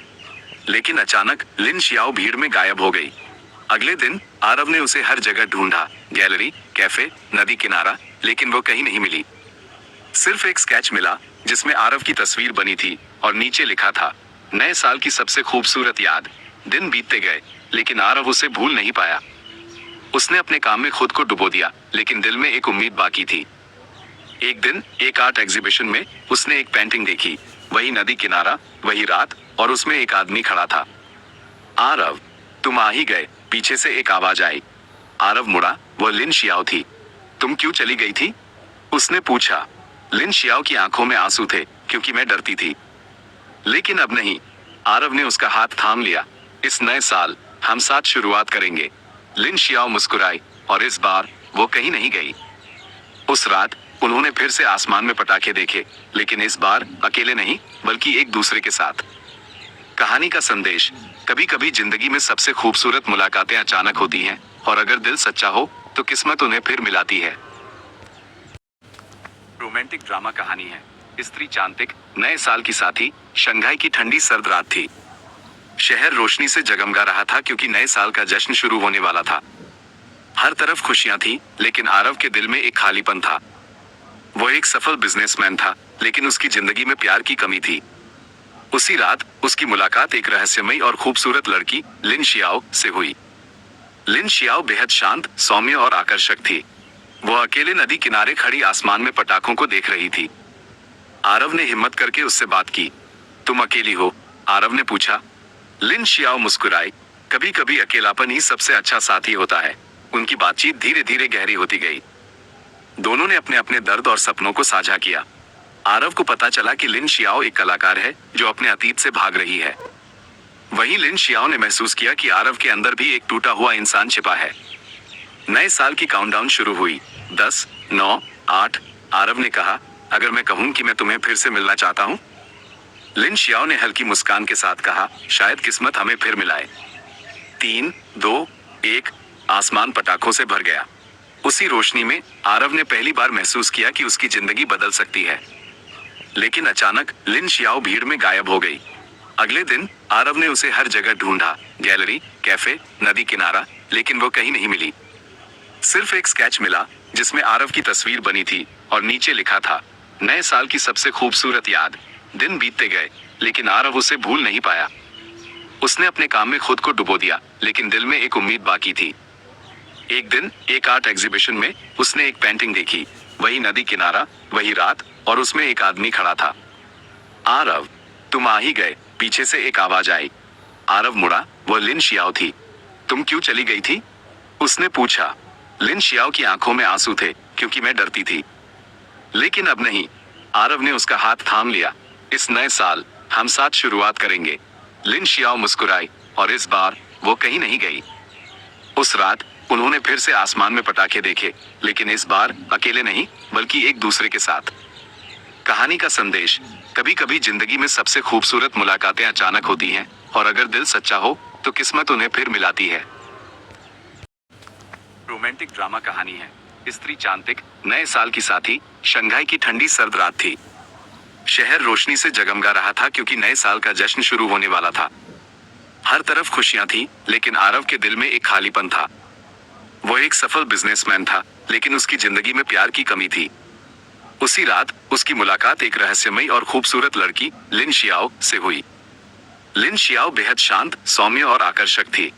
लेकिन अचानक लिन शियाओ भीड़ में गायब हो गई। अगले दिन आरव ने उसे हर जगह ढूंढा, गैलरी, कैफे, नदी किनारा, लेकिन वो कहीं नहीं मिली। सिर्फ एक स्केच मिला जिसमें आरव की तस्वीर बनी थी और नीचे लिखा था, नए साल की सबसे खूबसूरत याद। दिन बीतते गए लेकिन आरव उसे भूल नहीं पाया। उसने अपने काम में खुद को डुबो दिया, लेकिन दिल में एक उम्मीद बाकी थी। एक दिन एक आर्ट एग्जीबिशन में उसने एक पेंटिंग देखी। वही नदी किनारा, वही रात, और उसमें एक आदमी खड़ा था। आरव, तुम आ ही गए, पीछे से एक आवाज आई। आरव मुड़ा, वह लिन शियाओ थी। तुम क्यों चली गई थी? उसने पूछा। लिन शियाओ की आंखों में आंसू थे, क्योंकि मैं डरती थी। लेकिन अब नहीं। आरव ने उसका हाथ थाम लिया। इस नए साल हम साथ शुरुआत करेंगे। लिन शियाओ मुस्कुराई, और इस बार वो कहीं नहीं गई। उस रात उन्होंने फिर से आसमान में पटाखे देखे, लेकिन इस बार अकेले नहीं, बल्कि एक दूसरे के साथ। कहानी का संदेश, कभी कभी जिंदगी में सबसे खूबसूरत मुलाकातें अचानक होती हैं, और अगर दिल सच्चा हो तो किस्मत उन्हें फिर मिलाती है। रोमांटिक ड्रामा कहानी है। स्त्री चांतिक, नए साल की साथी। शंघाई की ठंडी सर्द रात थी। शहर रोशनी से जगमगा रहा था क्योंकि नए साल का जश्न शुरू होने वाला था। हर तरफ खुशियां थी, लेकिन आरव के दिल में एक खालीपन था। वो एक सफल बिजनेसमैन था, लेकिन उसकी जिंदगी में प्यार की कमी थी। उसी रात उसकी मुलाकात एक रहस्यमयी और खूबसूरत लड़की लिन शियाओ से हुई। लिन शियाओ बेहद शांत, सौम्य और आकर्षक थी। वो अकेले नदी किनारे खड़ी आसमान में पटाखों को देख रही थी। आरव ने हिम्मत करके उससे बात की। तुम अकेली हो? आरव ने पूछा। लिन शियाओ मुस्कुराई। कभी कभी अकेलापन ही सबसे अच्छा साथी होता है। उनकी बातचीत धीरे धीरे गहरी होती गई। दोनों ने अपने अपने दर्द और सपनों को साझा किया। आरव को पता चला कि लिन शियाओ एक कलाकार है जो अपने अतीत से भाग रही है। वहीं लिन शियाओ ने महसूस किया कि आरव के अंदर भी एक टूटा हुआ इंसान छिपा है। नए साल की काउंटडाउन शुरू हुई। 10, 9, 8। आरव ने कहा, अगर मैं कहूं कि मैं तुम्हें फिर से मिलना चाहता हूं? लिन शियाओ ने हल्की मुस्कान के साथ कहा, शायद किस्मत हमें फिर मिलाए। 3, 2, 1। आसमान पटाखों से भर गया। उसी रोशनी में आरव ने पहली बार महसूस किया कि उसकी जिंदगी बदल सकती है। लेकिन अचानक लिन शियाओ भीड़ में गायब हो गई। अगले दिन आरव ने उसे हर जगह ढूंढा, गैलरी, कैफे, नदी किनारा, लेकिन वो कहीं नहीं मिली। सिर्फ एक स्केच मिला जिसमें आरव की तस्वीर बनी थी और नीचे लिखा था, नए साल की सबसे खूबसूरत याद। दिन बीतते गए, लेकिन आरव उसे भूल नहीं पाया। उसने अपने काम में खुद को डुबो दिया, लेकिन दिल में एक उम्मीद बाकी थी। एक दिन एक आर्ट एग्जीबिशन में उसने एक पेंटिंग देखी। वही नदी किनारा, वही रात, और उसमें एक आदमी खड़ा था। आरव, तुम आ ही गए, पीछे से एक आवाज आई। आरव मुड़ा, वह लिन शियाओ थी। तुम क्यों चली गई थी? उसने पूछा। लिन शियाओ की आंखों में आंसू थे, क्योंकि मैं डरती थी। लेकिन अब नहीं। आरव ने उसका हाथ थाम लिया। इस नए साल हम साथ शुरुआत करेंगे। लिन शियाओ मुस्कुराई, और इस बार वो कहीं नहीं गई। उस रात उन्होंने फिर से आसमान में पटाखे देखे, लेकिन इस बार अकेले नहीं, बल्कि एक दूसरे के साथ। कहानी का संदेश, कभी कभी जिंदगी में सबसे खूबसूरत मुलाकातें अचानक होती हैं, और अगर दिल सच्चा हो तो किस्मत उन्हें फिर मिलाती है। रोमांटिक ड्रामा कहानी है स्त्री चांतिक। नए साल की साथी। शंघाई की ठंडी सर्द रात थी। शहर रोशनी से जगमगा रहा था क्योंकि नए साल का जश्न शुरू होने वाला था। हर तरफ खुशियां थी, लेकिन आरव के दिल में एक खालीपन था। वो एक सफल बिजनेसमैन था, लेकिन उसकी जिंदगी में प्यार की कमी थी। उसी रात उसकी मुलाकात एक रहस्यमयी और खूबसूरत लड़की लिन शियाओ से हुई। लिन शियाओ बेहद शांत, सौम्य और आकर्षक थी।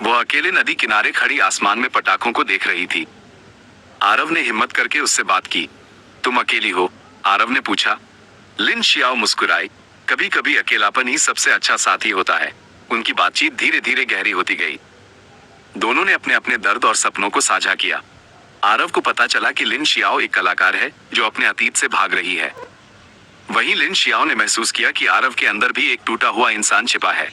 वो अकेले नदी किनारे खड़ी आसमान में पटाखों को देख रही थी। आरव ने हिम्मत करके उससे बात की। तुम अकेली हो? आरव ने पूछा। लिन शियाओ मुस्कुराई। कभी कभी अकेलापन ही सबसे अच्छा साथी होता है। उनकी बातचीत धीरे धीरे गहरी होती गई। दोनों ने अपने अपने दर्द और सपनों को साझा किया। आरव को पता चला कि लिन शियाओ एक कलाकार है जो अपने अतीत से भाग रही है। वहीं लिन शियाओ ने महसूस किया कि आरव के अंदर भी एक टूटा हुआ इंसान छिपा है।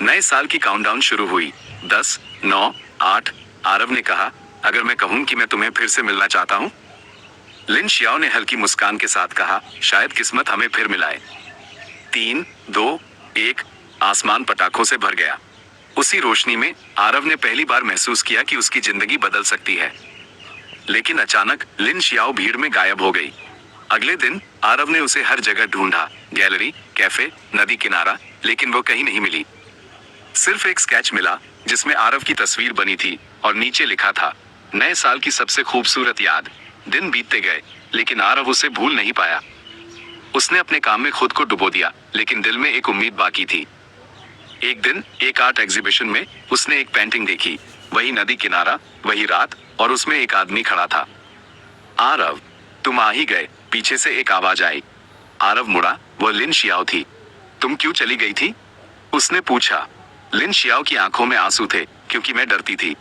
नए साल की काउंटडाउन शुरू हुई। 10, 9, 8। आरव ने कहा, अगर मैं कहूं कि मैं तुम्हें फिर से मिलना चाहता हूं? लिन शियाओ ने हल्की मुस्कान के साथ कहा, शायद किस्मत हमें फिर मिलाए। 3, 2, 1। आसमान पटाखों से भर गया। उसी रोशनी में आरव ने पहली बार महसूस किया कि उसकी जिंदगी बदल सकती है। लेकिन अचानक लिन शियाओ भीड़ में गायब हो गई। अगले दिन आरव ने उसे हर जगह ढूंढा, गैलरी, कैफे, नदी किनारा, लेकिन वो कहीं नहीं मिली। सिर्फ एक स्केच मिला जिसमें आरव की तस्वीर बनी थी और नीचे लिखा था, नए साल की सबसे खूबसूरत याद। दिन बीतते गए, लेकिन आरव उसे भूल नहीं पाया। उसने अपने काम में खुद को डुबो दिया, लेकिन दिल में एक उम्मीद बाकी थी। एक दिन एक आर्ट एग्जीबिशन में उसने एक पेंटिंग देखी। वही नदी किनारा, वही रात, और उसमें एक आदमी खड़ा था। आरव, तुम आ ही गए, पीछे से एक आवाज आई। आरव मुड़ा, वह लिन शियाओ थी। तुम क्यों चली गई थी? उसने पूछा। लिन शियाओ की आंखों में आंसू थे, क्योंकि मैं डरती थी।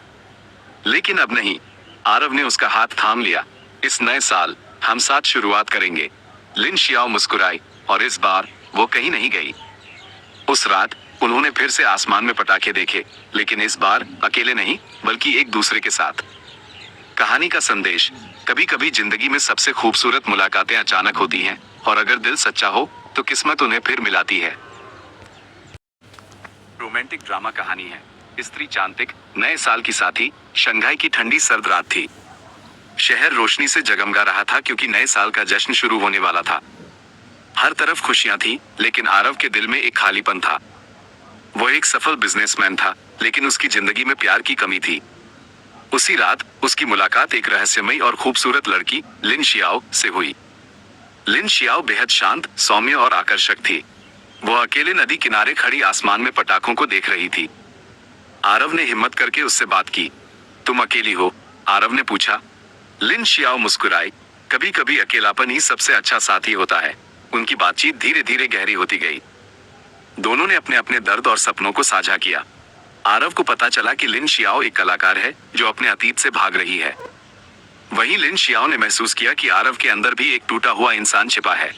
लेकिन अब नहीं। आरव ने उसका हाथ थाम लिया। इस नए साल हम साथ शुरुआत करेंगे। लिन शियाओ मुस्कुराई, और इस बार वो कहीं नहीं गई। उस रात उन्होंने फिर से आसमान में पटाखे देखे, लेकिन इस बार अकेले नहीं, बल्कि एक दूसरे के साथ। कहानी का संदेश, कभी कभी जिंदगी में सबसे खूबसूरत मुलाकातें अचानक होती हैं, और अगर दिल सच्चा हो तो किस्मत उन्हें फिर मिलाती है। रोमांटिक ड्रामा कहानी है स्त्री चांतिक। नए साल की साथी। शंघाई की ठंडी सर्द रात थी। शहर रोशनी से जगमगा रहा था क्योंकि नए साल का जश्न शुरू होने वाला था। हर तरफ खुशियां थी, लेकिन आरव के दिल में एक खालीपन था। वो एक सफल बिजनेसमैन था, लेकिन उसकी जिंदगी में प्यार की कमी थी। उसी रात उसकी मुलाकात एक रहस्यमयी और खूबसूरत लड़की लिन शियाओ से हुई। लिन शियाओ बेहद शांत, सौम्य और आकर्षक थी। वो अकेले नदी किनारे खड़ी आसमान में पटाखों को देख रही थी। आरव ने हिम्मत करके उससे बात की। तुम अकेली हो? आरव ने पूछा। लिन शियाओ मुस्कुराई। कभी कभी अकेलापन ही सबसे अच्छा साथी होता है। उनकी बातचीत धीरे धीरे गहरी होती गई। दोनों ने अपने अपने दर्द और सपनों को साझा किया। आरव को पता चला कि लिन शियाओ एक कलाकार है जो अपने अतीत से भाग रही है। वहीं लिन शियाओ ने महसूस किया कि आरव के अंदर भी एक टूटा हुआ इंसान छिपा है।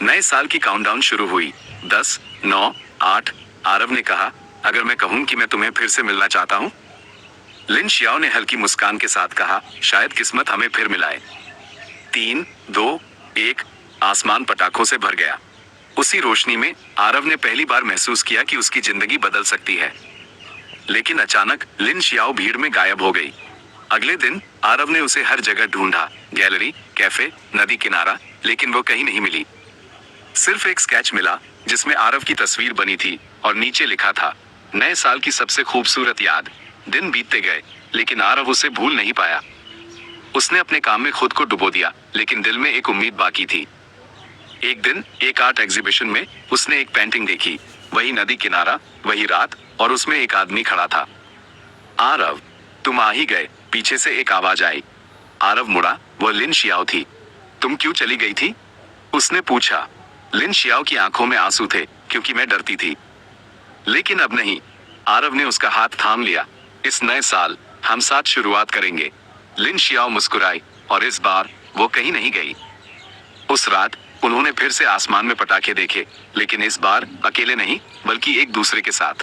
नए साल की काउंटडाउन शुरू हुई। 10, 9, 8। आरव ने कहा, अगर मैं कहूं कि मैं तुम्हें फिर से मिलना चाहता हूं? लिन शियाओ ने हल्की मुस्कान के साथ कहा, शायद किस्मत हमें फिर मिलाए। 3, 2, 1। आसमान पटाखों से भर गया। उसी रोशनी में आरव ने पहली बार महसूस किया कि उसकी जिंदगी बदल सकती है। लेकिन अचानक लिन शियाओ भीड़ में गायब हो गई। अगले दिन आरव ने उसे हर जगह ढूंढा, गैलरी, कैफे, नदी किनारा, लेकिन वो कहीं नहीं मिली। सिर्फ एक स्केच मिला जिसमें आरव की तस्वीर बनी थी और नीचे लिखा था, नए साल की सबसे खूबसूरत याद। दिन बीतते गए लेकिन आरव उसे भूल नहीं पाया। उसने अपने काम में खुद को डुबो दिया, लेकिन दिल में एक उम्मीद बाकी थी। एक दिन एक आर्ट एग्जीबिशन में उसने एक पेंटिंग देखी, वही नदी किनारा, वही रात, और उसमें एक आदमी खड़ा था। आरव, तुम आ ही गए, पीछे से एक आवाज आई। आरव मुड़ा, वह लिन शियाओ थी। तुम क्यों चली गई थी? उसने पूछा। लिन शियाओ की आंखों में आंसू थे, क्योंकि मैं डरती थी। लेकिन अब नहीं। आरव ने उसका हाथ थाम लिया। इस नए साल हम साथ शुरुआत करेंगे। लिन शियाओ मुस्कुराई, और इस बार वो कहीं नहीं गई। उस रात उन्होंने फिर से आसमान में पटाखे देखे, लेकिन इस बार अकेले नहीं, बल्कि एक दूसरे के साथ।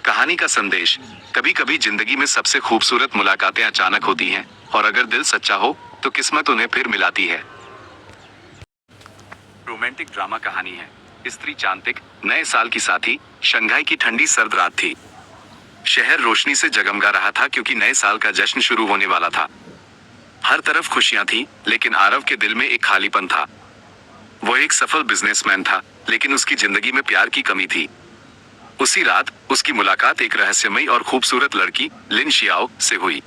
कहानी का संदेश, कभी कभी जिंदगी में सबसे खूबसूरत मुलाकातें अचानक होती हैं, और अगर दिल सच्चा हो तो किस्मत उन्हें फिर मिलाती है। रोमांटिक ड्रामा कहानी है स्त्री चांतिक। नए साल की साथी शंघाई की ठंडी सर्द रात थी। शहर रोशनी से जगमगा रहा था क्योंकि नए साल का जश्न शुरू होने वाला था। हर तरफ खुशियां थी, लेकिन आरव के दिल में एक खालीपन था। वो एक सफल बिजनेसमैन था, लेकिन उसकी जिंदगी में प्यार की कमी थी। उसी रात उसकी मुलाकात एक रहस्यमयी और खूबसूरत लड़की लिन शियाओ से हुई।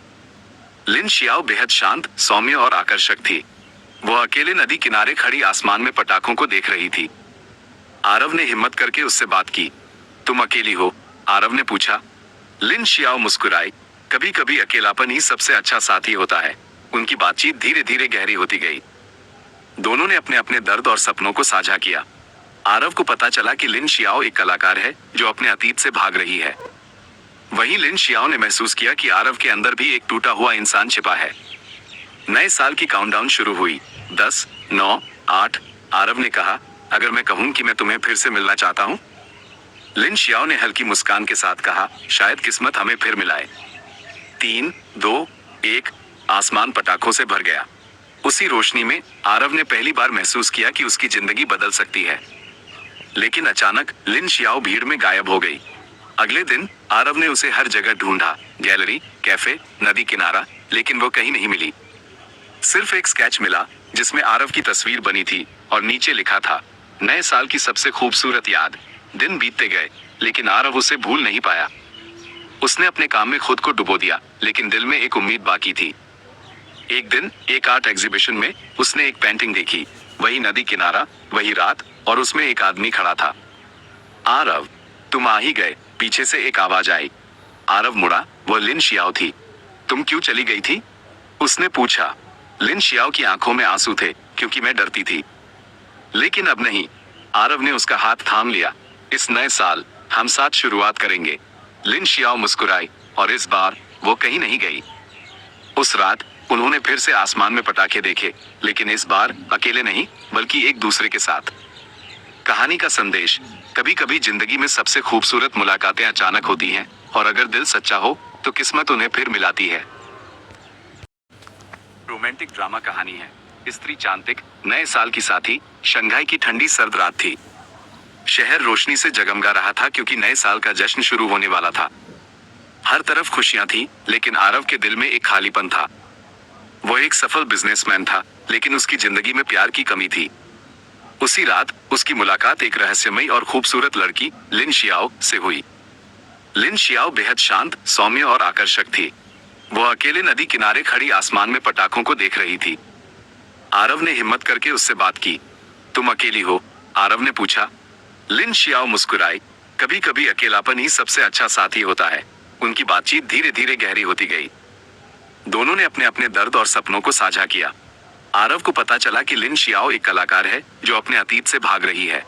लिन शियाओ बेहद शांत, सौम्य और आकर्षक थी। वो अकेले नदी किनारे खड़ी आसमान में पटाखों को देख रही थी। आरव ने हिम्मत करके उससे बात की। तुम अकेली हो? आरव ने पूछा। लिन शियाओ मुस्कुराई। कभी कभी अकेलापन ही सबसे अच्छा साथी होता है। उनकी बातचीत धीरे धीरे गहरी होती गई। दोनों ने अपने अपने दर्द और सपनों को साझा किया। आरव को पता चला कि लिन शियाओ एक कलाकार है जो अपने अतीत से भाग रही है। वहीं लिन शियाओ ने महसूस किया कि आरव के अंदर भी एक टूटा हुआ इंसान छिपा है। नए साल की काउंटडाउन शुरू हुई। 10, 9, 8। आरव ने कहा, अगर मैं कहूं कि मैं तुम्हें फिर से मिलना चाहता हूं? लिन शियाओ ने हल्की मुस्कान के साथ कहा, शायद किस्मत हमें फिर मिलाए। 3, 2, 1। आसमान पटाखों से भर गया। उसी रोशनी में आरव ने पहली बार महसूस किया कि उसकी जिंदगी बदल सकती है। लेकिन अचानक लिन शियाओ भीड़ में गायब हो गई। अगले दिन आरव ने उसे हर जगह ढूंढा, गैलरी, कैफे, नदी किनारा, लेकिन वो कहीं नहीं मिली। सिर्फ एक स्केच मिला जिसमें आरव की तस्वीर बनी थी और नीचे लिखा था, नए साल की सबसे खूबसूरत याद। दिन बीतते गए लेकिन आरव उसे भूल नहीं पाया। उसने अपने काम में खुद को डुबो दिया, लेकिन दिल में एक उम्मीद बाकी थी। एक दिन एक आर्ट एग्जीबिशन में उसने एक पेंटिंग देखी, वही नदी किनारा, वही रात, और उसमें एक आदमी खड़ा था। आरव, तुम आ ही गए, पीछे से एक आवाज आई। आरव मुड़ा, वह लिन शियाओ थी। तुम क्यों चली गई थी? उसने पूछा। लिन शियाओ की आंखों में आंसू थे, क्योंकि मैं डरती थी। लेकिन अब नहीं। आरव ने उसका हाथ थाम लिया। इस नए साल हम साथ शुरुआत करेंगे। लिन शियाओ मुस्कुराई, और इस बार वो कहीं नहीं गई। उस रात उन्होंने फिर से आसमान में पटाखे देखे, लेकिन इस बार अकेले नहीं, बल्कि एक दूसरे के साथ। कहानी का संदेश, कभी कभी जिंदगी में सबसे खूबसूरत मुलाकातें अचानक होती हैं, और अगर दिल सच्चा हो तो किस्मत उन्हें फिर मिलाती है। रोमांटिक ड्रामा कहानी है स्त्री चांतिक। नए साल की साथी शंघाई की ठंडी सर्द रात थी। शहर रोशनी से जगमगा रहा था क्योंकि नए साल का जश्न शुरू होने वाला था। हर तरफ खुशियां थी, लेकिन आरव के दिल में एक खालीपन था। वो एक सफल बिजनेसमैन था, लेकिन उसकी जिंदगी में प्यार की कमी थी। उसी रात उसकी मुलाकात एक रहस्यमयी और खूबसूरत लड़की लिन शियाओ से हुई। लिन शियाओ बेहद शांत, सौम्य और आकर्षक थी। वो अकेले नदी किनारे खड़ी आसमान में पटाखों को देख रही थी। आरव ने हिम्मत करके उससे बात की। तुम अकेली हो? आरव ने पूछा। लिन शियाओ मुस्कुराई। कभी कभी अकेलापन ही सबसे अच्छा साथी होता है। उनकी बातचीत धीरे धीरे गहरी होती गई। दोनों ने अपने अपने दर्द और सपनों को साझा किया। आरव को पता चला कि लिन शियाओ एक कलाकार है जो अपने अतीत से भाग रही है।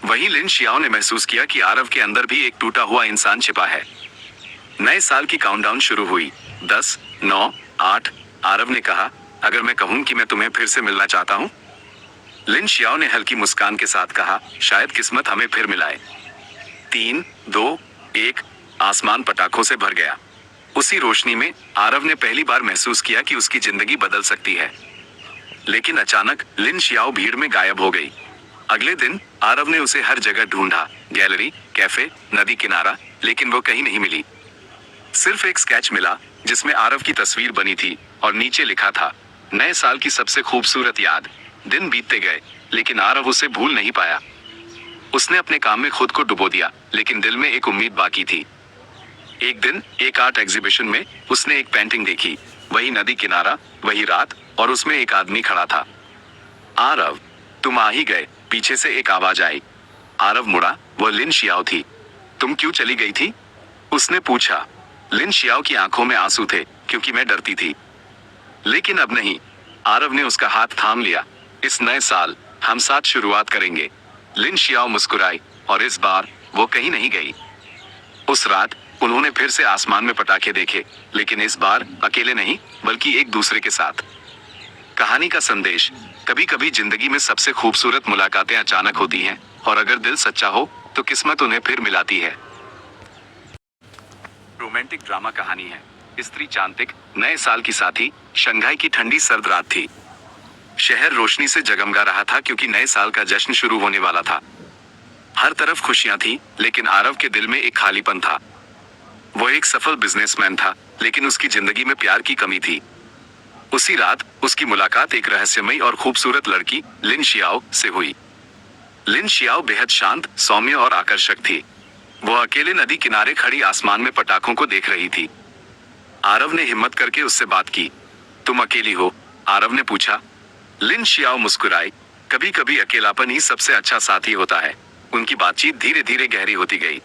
वहीं लिन शियाओ ने महसूस किया कि आरव के अंदर भी एक टूटा हुआ इंसान छिपा है। नए साल की काउंटडाउन शुरू हुई। 10, 9, 8। आरव ने कहा, अगर मैं कहूं कि मैं तुम्हें फिर से मिलना चाहता हूं? लिन शियाओ ने हल्की मुस्कान के साथ कहा, शायद किस्मत हमें फिर मिलाए। 3, 2, 1। आसमान पटाखों से भर गया। उसी रोशनी में आरव ने पहली बार महसूस किया कि उसकी जिंदगी बदल सकती है। लेकिन अचानक लिन शियाओ भीड़ में गायब हो गई। अगले दिन आरव ने उसे हर जगह ढूंढा, गैलरी, कैफे, नदी किनारा, लेकिन वो कहीं नहीं मिली। सिर्फ एक स्केच मिला जिसमें आरव की तस्वीर बनी थी और नीचे लिखा था, नए साल की सबसे खूबसूरत याद। दिन बीतते गए, लेकिन आरव उसे भूल नहीं पाया। उसने अपने काम में खुद को डुबो दिया, लेकिन दिल में एक उम्मीद बाकी थी। एक दिन एक आर्ट एग्जीबिशन में उसने एक पेंटिंग देखी, वही नदी किनारा, वही रात, और उसमें एक आदमी खड़ा था। आरव, तुम आ ही गए, पीछे से एक आवाज आई। आरव मुड़ा, वह लिन शियाओ थी। तुम क्यों चली गई थी? उसने पूछा। लिन शियाओ की आंखों में आंसू थे, क्योंकि मैं डरती थी। लेकिन अब नहीं। आरव ने उसका हाथ थाम लिया। इस नए साल हम साथ शुरुआत करेंगे। लिन शियाओ मुस्कुराई, और इस बार वो कहीं नहीं गई। उस रात उन्होंने फिर से आसमान में पटाखे देखे, लेकिन इस बार अकेले नहीं, बल्कि एक दूसरे के साथ। कहानी का संदेश, कभी कभी जिंदगी में सबसे खूबसूरत मुलाकातें अचानक होती हैं, और अगर दिल सच्चा हो तो किस्मत उन्हें फिर मिलाती है। रोमांटिक ड्रामा कहानी है। स्त्री चांतिक, नए साल की साथी, शंघाई की ठंडी सर्द रात थी। शहर रोशनी से जगमगा रहा था क्योंकि नए साल का जश्न शुरू होने वाला था। हर तरफ खुशियां थी, लेकिन आरव के दिल में एक खालीपन था। वो एक सफल बिजनेसमैन था, लेकिन उसकी जिंदगी में प्यार की कमी थी। उसी रात उसकी मुलाकात एक रहस्यमयी और खूबसूरत लड़की लिन शियाओ से हुई। लिन शियाओ बेहद शांत, सौम्य और आकर्षक थी। वो अकेले नदी किनारे खड़ी आसमान में पटाखों को देख रही थी। आरव ने हिम्मत करके उससे बात की। तुम अकेली हो? आरव ने पूछा। लिन शियाओ मुस्कुराई। कभी कभी अकेलापन ही सबसे अच्छा साथी होता है। उनकी बातचीत धीरे धीरे गहरी होती गई।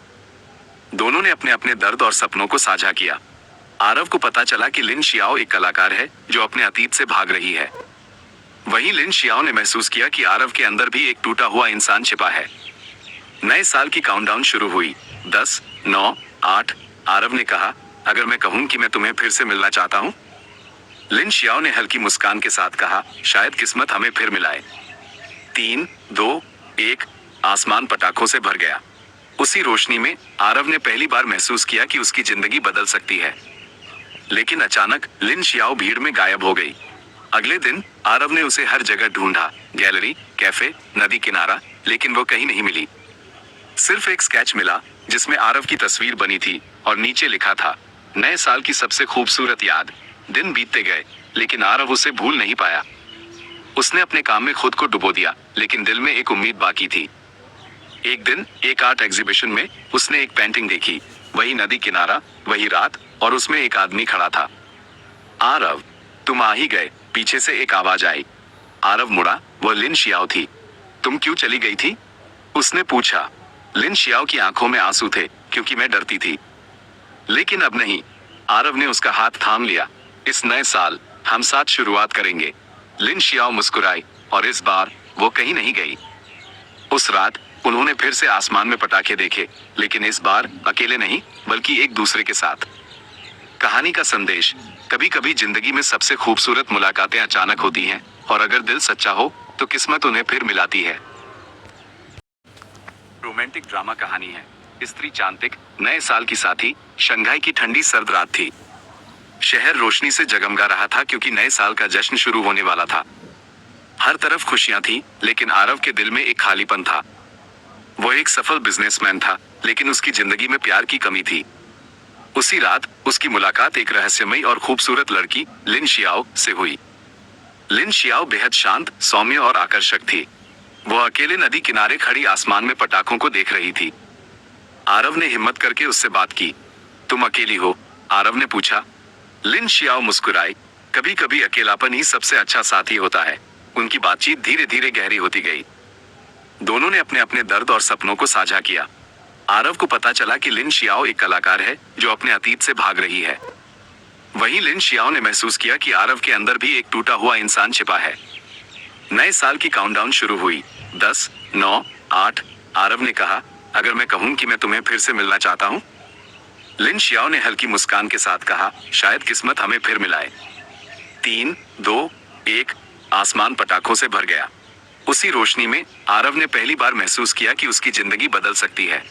दोनों ने अपने अपने दर्द और सपनों को साझा किया। आरव को पता चला कि लिन शियाओ एक कलाकार है जो अपने अतीत से भाग रही है। वहीं लिन शियाओ ने महसूस किया कि आरव के अंदर भी एक टूटा हुआ इंसान छिपा है। नए साल की काउंटडाउन शुरू हुई। 10, 9, 8। आरव ने कहा, अगर मैं कहूं कि मैं तुम्हें फिर से मिलना चाहता हूं? लिन शियाओ ने हल्की मुस्कान के साथ कहा, शायद किस्मत हमें फिर मिलाए। 3, 2, 1। आसमान पटाखों से भर गया। उसी रोशनी में आरव ने पहली बार महसूस किया कि उसकी जिंदगी बदल सकती है। लेकिन अचानक लिन शियाओ भीड़ में गायब हो गई। अगले दिन आरव ने उसे हर जगह ढूंढा, गैलरी, कैफे, नदी किनारा, लेकिन वो कहीं नहीं मिली। सिर्फ एक स्केच मिला जिसमें आरव की तस्वीर बनी थी और नीचे लिखा था, नए साल की सबसे खूबसूरत याद। दिन बीतते गए, लेकिन आरव उसे भूल नहीं पाया। उसने अपने काम में खुद को डुबो दिया, लेकिन दिल में एक उम्मीद बाकी थी। एक दिन एक आर्ट एग्जीबिशन में उसने एक पेंटिंग देखी, वही नदी किनारा, वही रात, और उसमें एक आदमी खड़ा था। आरव, तुम आ ही गए, पीछे से एक आवाज आई। आरव मुड़ा, वह लिन शियाओ थी। तुम क्यों चली गई थी? उसने पूछा। लिन शियाओ की आंखों में आंसू थे, क्योंकि मैं डरती थी। लेकिन अब नहीं। आरव ने उसका हाथ थाम लिया। इस नए साल हम साथ शुरुआत करेंगे। लिन शियाओ मुस्कुराई, और इस बार वो कहीं नहीं गई। उस रात उन्होंने फिर से आसमान में पटाखे देखे, लेकिन इस बार अकेले नहीं, बल्कि एक दूसरे के साथ। कहानी का संदेश, कभी कभी जिंदगी में सबसे खूबसूरत मुलाकातें अचानक होती हैं, और अगर दिल सच्चा हो तो किस्मत उन्हें फिर मिलाती है। रोमांटिक ड्रामा कहानी है। स्त्री चांतिक, नए साल की साथी, शंघाई की ठंडी सर्द रात थी। शहर रोशनी से जगमगा रहा था क्योंकि नए साल का जश्न शुरू होने वाला था। हर तरफ खुशियां थी, लेकिन आरव के दिल में एक खालीपन था। वो एक सफल बिजनेसमैन था, लेकिन उसकी जिंदगी में प्यार की कमी थी। उसी रात उसकी मुलाकात एक रहस्यमयी और खूबसूरत लड़की लिन शियाओ से हुई। लिन शियाओ बेहद शांत, सौम्य और आकर्षक थी। वो अकेले नदी किनारे खड़ी आसमान में पटाखों को देख रही थी। आरव ने हिम्मत करके उससे बात की। तुम अकेली हो? आरव ने पूछा। लिन शियाओ मुस्कुराई। कभी कभी अकेलापन ही सबसे अच्छा साथी होता है। उनकी बातचीत धीरे धीरे गहरी होती गई। दोनों ने अपने अपने दर्द और सपनों को साझा किया। आरव को पता चला कि लिन शियाओ एक कलाकार है जो अपने अतीत से भाग रही है। वहीं लिन शियाओ ने महसूस किया कि आरव के अंदर भी एक टूटा हुआ इंसान छिपा है। नए साल की काउंटडाउन शुरू हुई। 10, 9, 8। आरव ने कहा, अगर मैं कहूं कि मैं तुम्हें फिर से मिलना चाहता हूं? लिन शियाओ ने हल्की मुस्कान के साथ कहा, शायद किस्मत हमें फिर मिलाए। 3, 2, 1। आसमान पटाखों से भर गया। उसी रोशनी में आरव ने पहली बार महसूस किया कि उसकी जिंदगी बदल सकती है।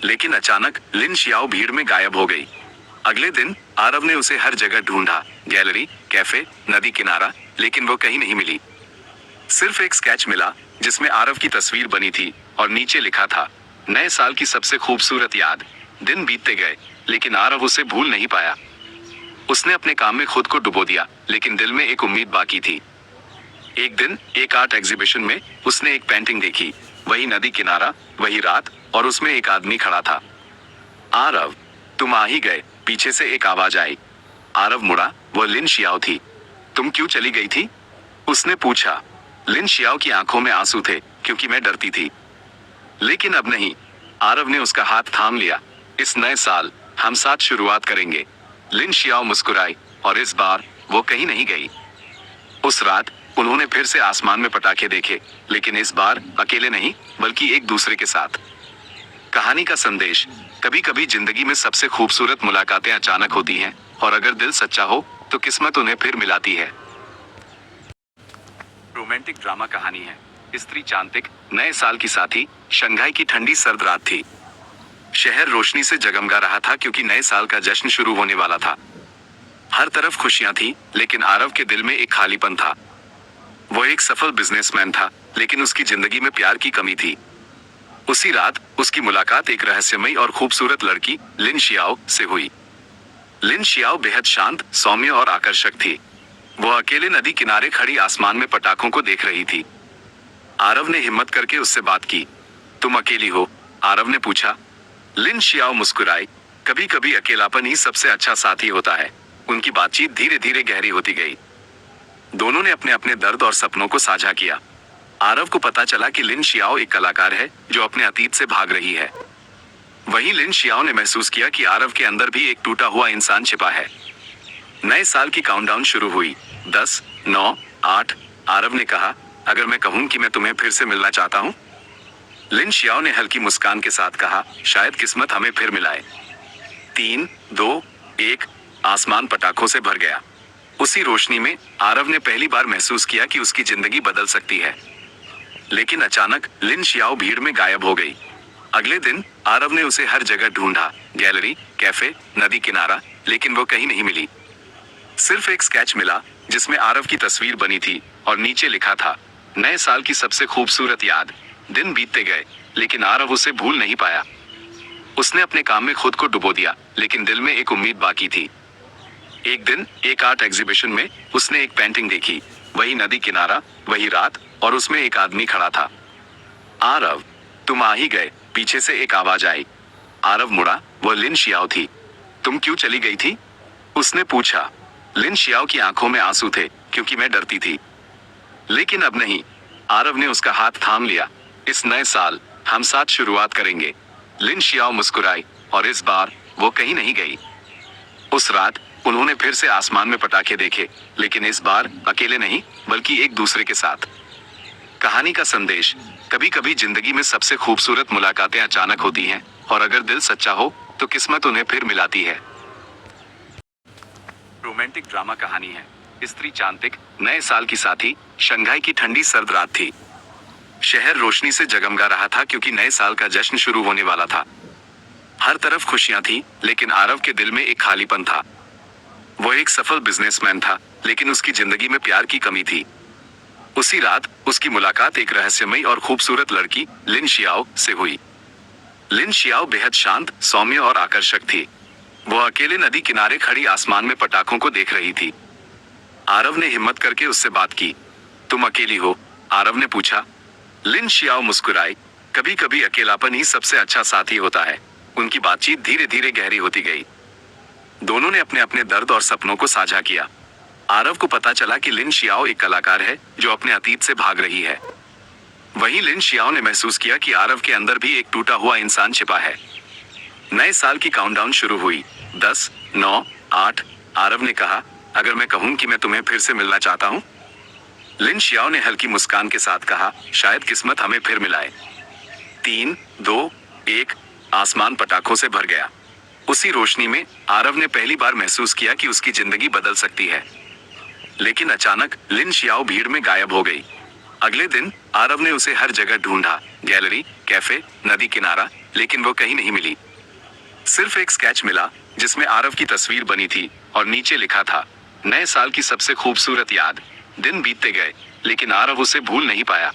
लेकिन अचानक लिन शियाओ भीड़ में गायब हो गई। अगले दिन आरव ने उसे हर जगह ढूंढा, गैलरी, कैफे, नदी किनारा, लेकिन वो कहीं नहीं मिली। सिर्फ एक स्केच मिला जिसमें आरव की तस्वीर बनी थी और नीचे लिखा था, नए साल की सबसे खूबसूरत याद। दिन बीतते गए, लेकिन आरव उसे भूल नहीं पाया। उसने अपने काम में खुद को डुबो दिया, लेकिन दिल में एक उम्मीद बाकी थी। एक दिन एक आर्ट एग्जीबिशन में उसने एक पेंटिंग देखी, वही नदी किनारा, वही रात, और उसमें एक आदमी खड़ा था। आरव, तुम आ ही गए, पीछे से एक आवाज आई। आरव मुड़ा, वह लिन शियाओ थी। तुम क्यों चली गई थी? उसने पूछा। लिन शियाओ की आंखों में आंसू थे, क्योंकि मैं डरती थी। लेकिन अब नहीं। आरव ने उसका हाथ थाम लिया। इस नए साल हम साथ शुरुआत करेंगे। लिन शियाओ मुस्कुराई, और इस बार वो कहीं नहीं गई। उस रात उन्होंने फिर से आसमान में पटाखे देखे, लेकिन इस बार अकेले नहीं, बल्कि एक दूसरे के साथ। कहानी का संदेश, कभी कभी जिंदगी में सबसे खूबसूरत मुलाकातें अचानक होती हैं, और अगर दिल सच्चा हो तो किस्मत उन्हें फिर मिलाती है। रोमांटिक ड्रामा कहानी है स्त्री चांतिक। नए साल की साथी, शंघाई की ठंडी सर्द रात थी। शहर रोशनी से जगमगा रहा था क्योंकि नए साल का जश्न शुरू होने वाला था। हर तरफ खुशियां थी, लेकिन आरव के दिल में एक खालीपन था। वो एक सफल बिजनेसमैन था, लेकिन उसकी जिंदगी में प्यार की कमी थी। उसी रात उसकी मुलाकात एक रहस्यमयी और खूबसूरत लड़की लिन शियाओ से हुई। लिन शियाओ बेहद शांत, सौम्य और आकर्षक थी। वो अकेले नदी किनारे खड़ी आसमान में पटाखों को देख रही थी। आरव ने हिम्मत करके उससे बात की। तुम अकेली हो? आरव ने पूछा। लिन शियाओ मुस्कुराई। कभी कभी अकेलापन ही सबसे अच्छा साथी होता है। उनकी बातचीत धीरे धीरे गहरी होती गई। दोनों ने अपने अपने दर्द और सपनों को साझा किया। आरव को पता चला कि लिन शियाओ एक कलाकार है जो अपने अतीत से भाग रही है। वहीं लिन शियाओ ने महसूस किया कि आरव के अंदर भी एक टूटा हुआ इंसान छिपा है। नए साल की काउंटडाउन शुरू हुई। 10, 9, 8। आरव ने कहा, अगर मैं कहूं कि मैं तुम्हें फिर से मिलना चाहता हूं? लिन शियाओ ने हल्की मुस्कान के साथ कहा, शायद किस्मत हमें फिर मिलाए। 3, 2, 1। आसमान पटाखों से भर गया। उसी रोशनी में आरव ने पहली बार महसूस किया कि उसकी जिंदगी बदल सकती है। लेकिन अचानक लिन शियाओ भीड़ में गायब हो गई। अगले दिन आरव ने उसे हर जगह ढूंढा, गैलरी, कैफे, नदी किनारा, लेकिन वो कहीं नहीं मिली। सिर्फ एक स्केच मिला जिसमें आरव की तस्वीर बनी थी और नीचे लिखा था, नए साल की सबसे खूबसूरत याद। दिन बीतते गए, लेकिन आरव उसे भूल नहीं पाया। उसने अपने काम में खुद को डुबो दिया, लेकिन दिल में एक उम्मीद बाकी थी। एक दिन एक आर्ट एग्जीबिशन में उसने एक पेंटिंग देखी, वही नदी किनारा, वही रात, और उसमें एक आदमी खड़ा था। आरव, तुम आ ही गए, पीछे से एक आवाज आई। आरव मुड़ा, वह लिन शियाओ थी। तुम क्यों चली गई थी? उसने पूछा। लिन शियाओ की आंखों में आंसू थे, क्योंकि मैं डरती थी। लेकिन अब नहीं। आरव ने उसका हाथ थाम लिया। इस नए साल हम साथ शुरुआत करेंगे। लिन शियाओ मुस्कुराई, और इस बार वो कहीं नहीं गई। उस रात उन्होंने फिर से आसमान में पटाखे देखे, लेकिन इस बार अकेले नहीं, बल्कि एक दूसरे के साथ। कहानी का संदेश, कभी कभी जिंदगी में सबसे खूबसूरत मुलाकातें अचानक होती हैं, और अगर दिल सच्चा हो तो किस्मत उन्हें फिर मिलाती है। रोमांटिक ड्रामा कहानी है स्त्री चांतिक। नए साल की साथी, शंघाई की ठंडी सर्द रात थी। शहर रोशनी से जगमगा रहा था क्योंकि नए साल का जश्न शुरू होने वाला था। हर तरफ खुशियां थी, लेकिन आरव के दिल में एक खालीपन था। वो एक सफल बिजनेसमैन था, लेकिन उसकी जिंदगी में प्यार की कमी थी। उसी रात उसकी मुलाकात एक रहस्यमयी और खूबसूरत लड़की लिन शियाओ से हुई। लिन शियाओ बेहद शांत, सौम्य और आकर्षक थी। वो अकेले नदी किनारे खड़ी आसमान में पटाखों को देख रही थी। आरव ने हिम्मत करके उससे बात की। तुम अकेली हो? आरव ने पूछा। लिन शियाओ मुस्कुराई। कभी कभी अकेलापन ही सबसे अच्छा साथी होता है। उनकी बातचीत धीरे धीरे गहरी होती गई। दोनों ने अपने अपने दर्द और सपनों को साझा किया। आरव को पता चला कि लिन शियाओ एक कलाकार है जो अपने अतीत से भाग रही है। वहीं लिन शियाओ ने महसूस किया कि आरव के अंदर भी एक टूटा हुआ इंसान छिपा है। नए साल की काउंटडाउन शुरू हुई। 10, 9, 8। आरव ने कहा, अगर मैं कहूं कि मैं तुम्हें फिर से मिलना चाहता हूं? लिन शियाओ ने हल्की मुस्कान के साथ कहा, शायद किस्मत हमें फिर मिलाए। 3, 2, 1। आसमान पटाखों से भर गया। उसी रोशनी में आरव ने पहली बार महसूस किया कि उसकी जिंदगी बदल सकती है। लेकिन अचानक लिन शियाओ भीड़ में गायब हो गई। अगले दिन आरव ने उसे हर जगह ढूंढा, गैलरी, कैफे, नदी किनारा, लेकिन वो कहीं नहीं मिली। सिर्फ एक स्केच मिला जिसमें आरव की तस्वीर बनी थी और नीचे लिखा था, नए साल की सबसे खूबसूरत याद। दिन बीतते गए, लेकिन आरव उसे भूल नहीं पाया।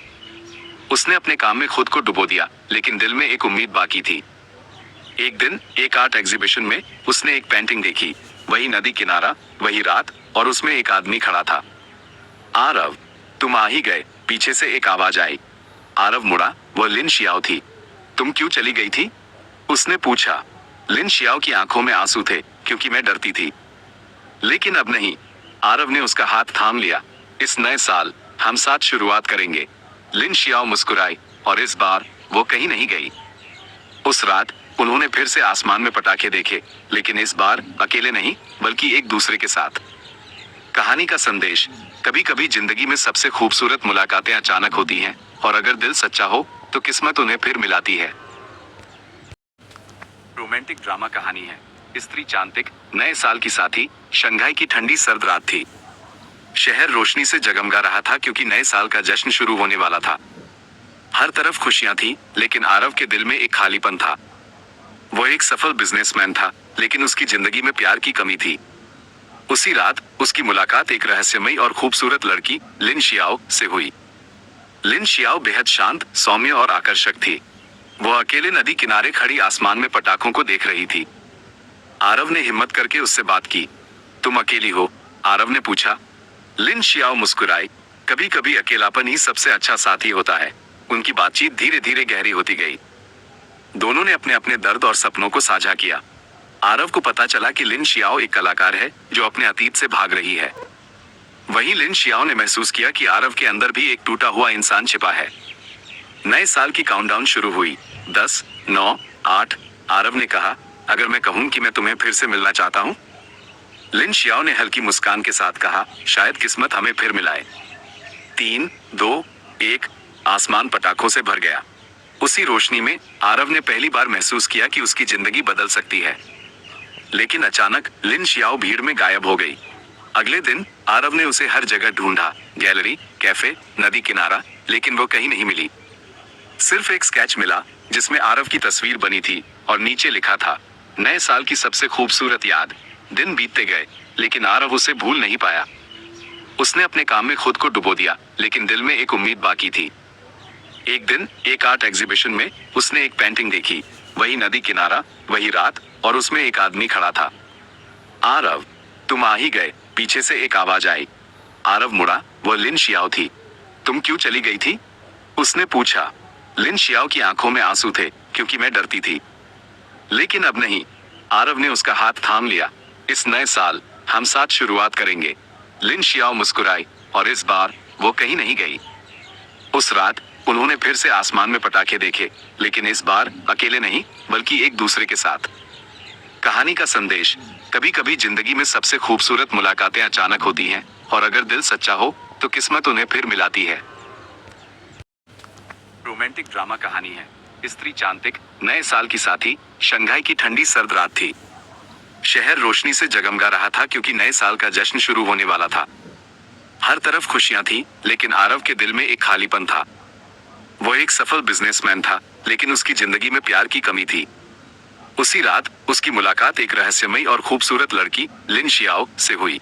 उसने अपने काम में खुद को डुबो दिया, लेकिन दिल में एक उम्मीद बाकी थी। एक दिन एक आर्ट एग्जीबिशन में उसने एक पेंटिंग देखी, वही नदी किनारा, वही रात, और उसमें एक आदमी खड़ा था। आरव, तुम आ ही गए, पीछे से एक आवाज आई। आरव मुड़ा, वह लिन शियाओ थी। तुम क्यों चली गई थी? उसने पूछा। लिन शियाओ की आंखों में आंसू थे, क्योंकि मैं डरती थी। लेकिन अब नहीं। आरव ने उसका हाथ थाम लिया। इस नए साल हम साथ शुरुआत करेंगे। लिन शियाओ मुस्कुराई, और इस बार वो कहीं नहीं गई। उस रात उन्होंने फिर से आसमान में पटाखे देखे, लेकिन इस बार अकेले नहीं, बल्कि एक दूसरे के साथ। कहानी का संदेश, कभी कभी जिंदगी में सबसे खूबसूरत मुलाकातें अचानक होती हैं, और अगर दिल सच्चा हो तो किस्मत उन्हें फिर मिलाती है। रोमांटिक ड्रामा कहानी है। स्त्री चांतिक, नए साल की साथी, शंघाई की ठंडी सर्द रात थी। शहर रोशनी से जगमगा रहा था क्योंकि नए साल का जश्न शुरू होने वाला था। हर तरफ खुशियां थी, लेकिन आरव के दिल में एक खालीपन था। वो एक सफल बिजनेसमैन था, लेकिन उसकी जिंदगी में प्यार की कमी थी। उसी रात उसकी मुलाकात एक रहस्यमयी और खूबसूरत लड़की लिन शियाओ से हुई। लिन शियाओ बेहद शांत, सौम्य और आकर्षक थी। वो अकेले नदी किनारे खड़ी आसमान में पटाखों को देख रही थी। आरव ने हिम्मत करके उससे बात की। तुम अकेली हो? आरव ने पूछा। लिन शियाओ मुस्कुराई। कभी कभी अकेलापन ही सबसे अच्छा साथी होता है। उनकी बातचीत धीरे धीरे गहरी होती गई। दोनों ने अपने अपने दर्द और सपनों को साझा किया। आरव को पता चला कि लिन शियाओ एक कलाकार है जो अपने अतीत से भाग रही है। वहीं लिन शियाओ ने महसूस किया कि आरव के अंदर भी एक टूटा हुआ इंसान छिपा है। नए साल की काउंटडाउन शुरू हुई। 10, 9, 8। आरव ने कहा, अगर मैं कहूं कि मैं तुम्हें फिर से मिलना चाहता हूं? लिन शियाओ ने हल्की मुस्कान के साथ कहा, शायद किस्मत हमें फिर मिलाए। 3, 2, 1। आसमान पटाखों से भर गया। उसी रोशनी में आरव ने पहली बार महसूस किया कि उसकी जिंदगी बदल सकती है। लेकिन अचानक लिन शियाओ भीड़ में गायब हो गई। अगले दिन आरव ने उसे हर जगह ढूंढा, गैलरी, कैफे, नदी किनारा, लेकिन वो कहीं नहीं मिली। सिर्फ एक स्केच मिला जिसमें आरव की तस्वीर बनी थी और नीचे लिखा था, नए साल की सबसे खूबसूरत याद। दिन बीतते गए, लेकिन आरव उसे भूल नहीं पाया। उसने अपने काम में खुद को डुबो दिया, लेकिन दिल में एक उम्मीद बाकी थी। एक दिन एक आर्ट एग्जीबिशन में उसने एक पेंटिंग देखी, वही नदी किनारा, वही रात, और उसमें एक आदमी खड़ा था। आरव, तुम आ ही गए, पीछे से एक आवाज आई। आरव मुड़ा, वह लिन शियाओ थी। तुम क्यों चली गई थी? उसने पूछा। लिन शियाओ की आंखों में आंसू थे, क्योंकि मैं डरती थी। लेकिन अब नहीं। आरव ने उसका हाथ थाम लिया। इस नए साल हम साथ शुरुआत करेंगे। लिन शियाओ मुस्कुराई, और इस बार वो कहीं नहीं गई। उस रात उन्होंने फिर से आसमान में पटाखे देखे, लेकिन इस बार अकेले नहीं, बल्कि एक दूसरे के साथ। कहानी का संदेश, कभी कभी जिंदगी में सबसे खूबसूरत मुलाकातें अचानक होती हैं, और अगर दिल सच्चा हो तो किस्मत उन्हें फिर मिलाती है। रोमांटिक ड्रामा कहानी है। स्त्री चांतिक, नए साल की साथी, शंघाई की ठंडी सर्द रात थी। शहर रोशनी से जगमगा रहा था क्योंकि नए साल का जश्न शुरू होने वाला था। हर तरफ खुशियां थी, लेकिन आरव के दिल में एक खालीपन था। वो एक सफल बिजनेसमैन था, लेकिन उसकी जिंदगी में प्यार की कमी थी। उसी रात उसकी मुलाकात एक रहस्यमयी और खूबसूरत लड़की लिन शियाओ से हुई।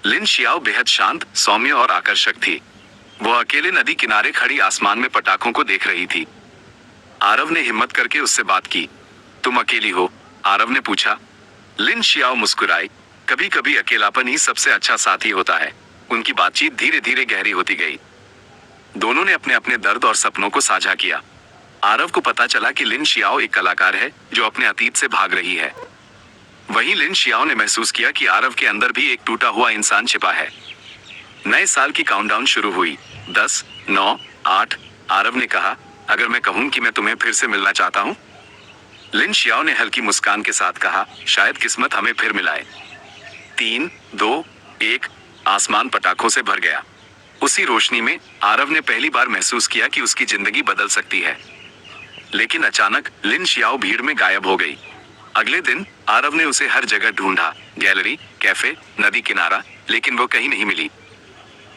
लिन शियाओ बेहद शांत, सौम्य और आकर्षक थी। वो अकेले नदी किनारे खड़ी आसमान में पटाखों को देख रही थी। आरव ने हिम्मत करके उससे बात की। तुम अकेली हो? आरव ने पूछा। लिन शियाओ मुस्कुराई। कभी कभी अकेलापन ही सबसे अच्छा साथी होता है। उनकी बातचीत धीरे धीरे गहरी होती गई। दोनों ने अपने अपने दर्द और सपनों को साझा किया। आरव को पता चला कि लिन शियाओ एक कलाकार है जो अपने अतीत से भाग रही है। वहीं लिन शियाओ ने महसूस किया कि आरव के अंदर भी एक टूटा हुआ इंसान छिपा है। नए साल की काउंटडाउन शुरू हुई। 10, 9, 8। आरव ने कहा, अगर मैं कहूं कि मैं तुम्हें फिर से मिलना चाहता हूं? लिन शियाओ ने हल्की मुस्कान के साथ कहा, शायद किस्मत हमें फिर मिलाए। 3, 2, 1। आसमान पटाखों से भर गया। उसी रोशनी में आरव ने पहली बार महसूस किया कि उसकी जिंदगी बदल सकती है। लेकिन अचानक लिन शियाओ भीड़ में गायब हो गई। अगले दिन आरव ने उसे हर जगह ढूंढा, गैलरी, कैफे, नदी किनारा, लेकिन वो कहीं नहीं मिली।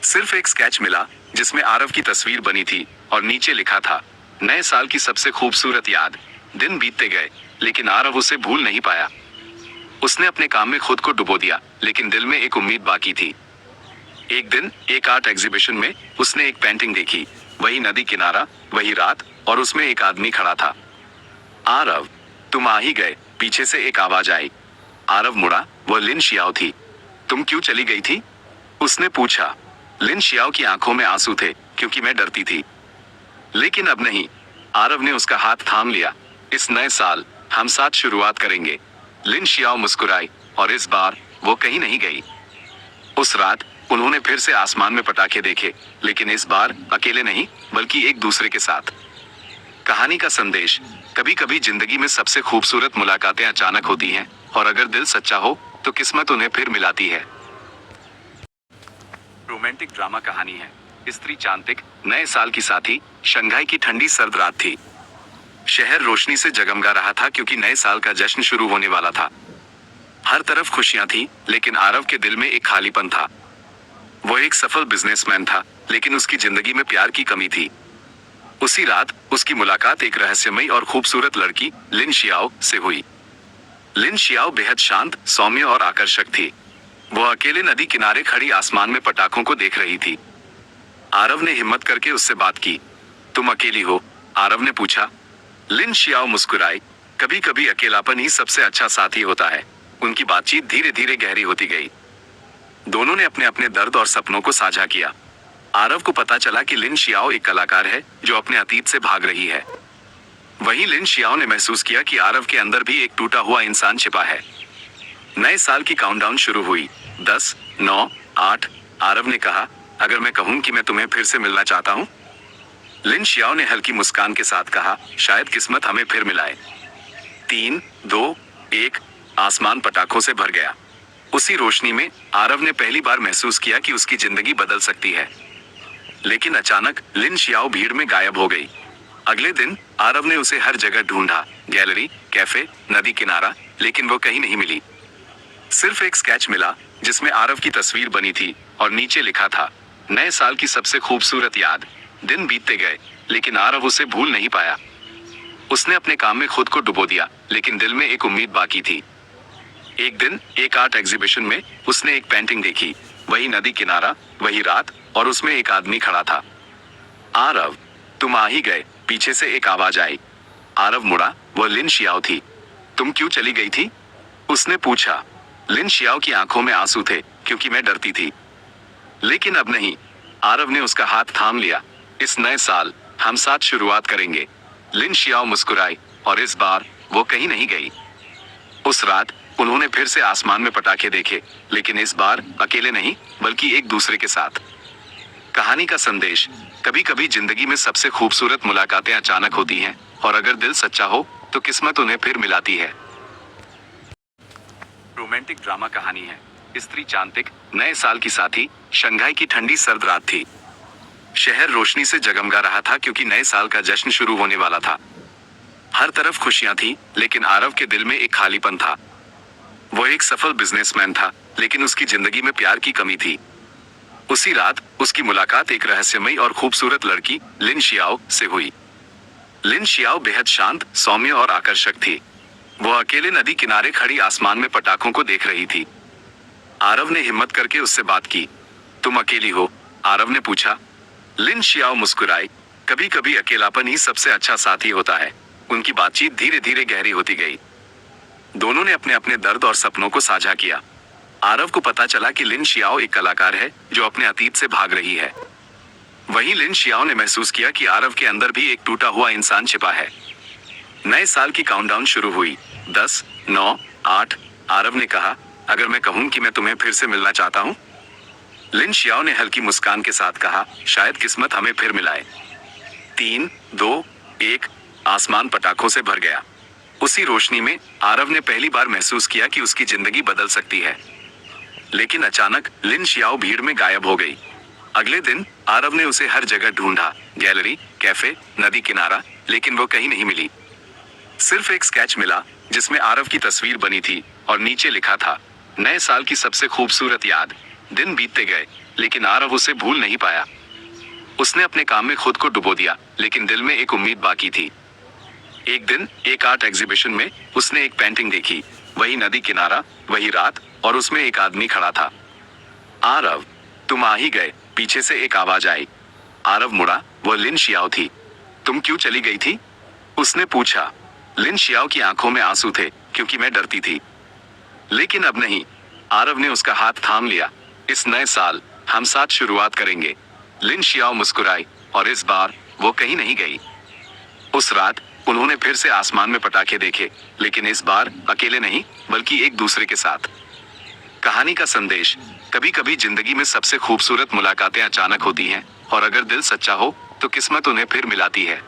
सिर्फ एक स्केच मिला जिसमें आरव की तस्वीर बनी थी और नीचे लिखा था, नए साल की सबसे खूबसूरत याद। दिन बीतते गए लेकिन आरव उसे भूल नहीं पाया। उसने अपने काम में खुद को डुबो दिया, लेकिन दिल में एक उम्मीद बाकी थी। एक दिन एक आर्ट एग्जीबिशन में उसने एक पेंटिंग देखी, वही नदी किनारा, वही रात, और उसमें एक आदमी खड़ा था। आरव, तुम आ ही गए, पीछे से एक आवाज आई। आरव मुड़ा, वो लिन शियाओ थी। तुम क्यों चली गई थी? उसने पूछा। लिन शियाओ की आंखों में आंसू थे, क्योंकि मैं डरती थी। लेकिन अब नहीं। आरव ने उसका हाथ थाम लिया। इस नए साल हम साथ शुरुआत करेंगे। लिन शियाओ मुस्कुराई, और इस बार वो कहीं नहीं गई। उस रात उन्होंने फिर से आसमान में पटाखे देखे, लेकिन इस बार अकेले नहीं, बल्कि एक दूसरे के साथ। कहानी का संदेश, कभी कभी जिंदगी में सबसे खूबसूरत मुलाकातें अचानक होती हैं, और अगर दिल सच्चा हो तो किस्मत उन्हें फिर मिलाती है। रोमांटिक ड्रामा कहानी है स्त्री चांतिक। नए साल की साथी शंघाई की ठंडी सर्द रात थी। शहर रोशनी से जगमगा रहा था क्योंकि नए साल का जश्न शुरू होने वाला था। हर तरफ खुशियां थी, लेकिन आरव के दिल में एक खालीपन था। वो एक सफल बिजनेसमैन था, लेकिन उसकी जिंदगी में प्यार की कमी थी। उसी रात उसकी मुलाकात एक रहस्यमयी और खूबसूरत लड़की लिन शियाओ से हुई। लिन शियाओ बेहद शांत, सौम्य और आकर्षक थी। वो अकेले नदी किनारे खड़ी आसमान में पटाखों को देख रही थी। आरव ने हिम्मत करके उससे बात की। तुम अकेली हो? आरव ने पूछा। लिन शियाओ मुस्कुराई। कभी कभी अकेलापन ही सबसे अच्छा साथी होता है। उनकी बातचीत धीरे धीरे गहरी होती गई। दोनों ने अपने अपने दर्द और सपनों को साझा किया। आरव को पता चला कि लिन शियाओ एक कलाकार है जो अपने अतीत से भाग रही है। वहीं लिन शियाओ ने महसूस किया कि आरव के अंदर भी एक टूटा हुआ इंसान छिपा है। नए साल की काउंटडाउन शुरू हुई। 10, 9, 8। आरव ने कहा, अगर मैं कहूं कि मैं तुम्हें फिर से मिलना चाहता हूं? लिन शियाओ ने हल्की मुस्कान के साथ कहा, शायद किस्मत हमें फिर मिलाए। 3, 2, 1। आसमान पटाखों से भर गया। उसी रोशनी में आरव ने पहली बार महसूस किया कि उसकी जिंदगी बदल सकती है। लेकिन अचानक लिन शियाओ भीड़ में गायब हो गई। अगले दिन आरव ने उसे हर जगह ढूंढा, गैलरी, कैफे, नदी किनारा, लेकिन वो कहीं नहीं मिली। सिर्फ एक स्केच मिला जिसमें आरव की तस्वीर बनी थी और नीचे लिखा था, नए साल की सबसे खूबसूरत याद। दिन बीतते गए लेकिन आरव उसे भूल नहीं पाया। उसने अपने काम में खुद को डुबो दिया, लेकिन दिल में एक उम्मीद बाकी थी। एक दिन एक आर्ट एग्जीबिशन में उसने एक पेंटिंग देखी, वही नदी किनारा, वही रात, और उसमें एक आदमी खड़ा था। आरव, तुम आ ही गए, पीछे से एक आवाज आई। आरव मुड़ा, वो लिन शियाओ थी। तुम क्यों चली गई थी? उसने पूछा। लिन शियाओ की आंखों में आंसू थे, क्योंकि मैं डरती थी। लेकिन अब नहीं। आरव ने उसका हाथ थाम लिया। इस नए साल हम साथ शुरुआत करेंगे। लिन शियाओ मुस्कुराई, और इस बार वो कहीं नहीं गई। उस रात उन्होंने फिर से आसमान में पटाखे देखे, लेकिन इस बार अकेले नहीं, बल्कि एक दूसरे के साथ। कहानी का संदेश, कभी कभी जिंदगी में सबसे खूबसूरत मुलाकातें अचानक होती हैं, और अगर दिल सच्चा हो तो किस्मत उन्हें फिर मिलाती है। रोमांटिक ड्रामा कहानी है स्त्री चांतिक। नए साल की साथी शंघाई की ठंडी सर्द रात थी। शहर रोशनी से जगमगा रहा था क्योंकि नए साल का जश्न शुरू होने वाला था। हर तरफ खुशियां थी, लेकिन आरव के दिल में एक खालीपन था। वो एक सफल बिजनेसमैन था, लेकिन उसकी जिंदगी में प्यार की कमी थी। उसी रात उसकी मुलाकात एक रहस्यमयी और खूबसूरत लड़की लिन शियाओ से हुई। लिन शियाओ बेहद शांत, सौम्य और आकर्षक थी। वो अकेले नदी किनारे खड़ी आसमान में पटाखों को देख रही थी। आरव ने हिम्मत करके उससे बात की। तुम अकेली हो? आरव ने पूछा। लिन शियाओ मुस्कुराई। कभी कभी अकेलापन ही सबसे अच्छा साथी होता है। उनकी बातचीत धीरे धीरे गहरी होती गई। दोनों ने अपने अपने दर्द और सपनों को साझा किया। आरव को पता चला कि लिन शियाओ एक कलाकार है जो अपने अतीत से भाग रही है। वहीं लिन शियाओ ने महसूस किया कि आरव के अंदर भी एक टूटा हुआ इंसान छिपा है। नए साल की काउंटडाउन शुरू हुई। 10, 9, 8। आरव ने कहा, अगर मैं कहूं कि मैं तुम्हें फिर से मिलना चाहता हूं? लिन शियाओ ने हल्की मुस्कान के साथ कहा, शायद किस्मत हमें फिर मिलाए। 3, 2, 1। आसमान पटाखों से भर गया। उसी रोशनी में आरव ने पहली बार महसूस किया कि उसकी जिंदगी बदल सकती है। लेकिन अचानक लिन शियाओ भीड़ में गायब हो गई। अगले दिन आरव ने उसे हर जगह ढूंढा, गैलरी, कैफे, नदी किनारा, लेकिन वो कहीं नहीं मिली। सिर्फ एक स्केच मिला जिसमें आरव की तस्वीर बनी थी और नीचे लिखा था, नए साल की सबसे खूबसूरत याद। दिन बीतते गए लेकिन आरव उसे भूल नहीं पाया। उसने अपने काम में खुद को डुबो दिया, लेकिन दिल में एक उम्मीद बाकी थी। एक दिन एक आर्ट एग्जीबिशन में उसने एक पेंटिंग देखी, वही नदी किनारा, वही रात, और उसमें एक आदमी खड़ा था। आरव, तुम आ ही गए, पीछे से एक आवाज आई। आरव मुड़ा, वह लिन शियाओ थी। तुम क्यों चली गई थी? उसने पूछा। लिन शियाओ की आंखों में आंसू थे, क्योंकि मैं डरती थी। लेकिन अब नहीं। आरव ने उसका हाथ थाम लिया। इस नए साल हम साथ शुरुआत करेंगे। लिन शियाओ मुस्कुराई, और इस बार वो कहीं नहीं गई। उस रात उन्होंने फिर से आसमान में पटाखे देखे, लेकिन इस बार अकेले नहीं, बल्कि एक दूसरे के साथ। कहानी का संदेश, कभी कभी जिंदगी में सबसे खूबसूरत मुलाकातें अचानक होती हैं, और अगर दिल सच्चा हो तो किस्मत उन्हें फिर मिलाती है।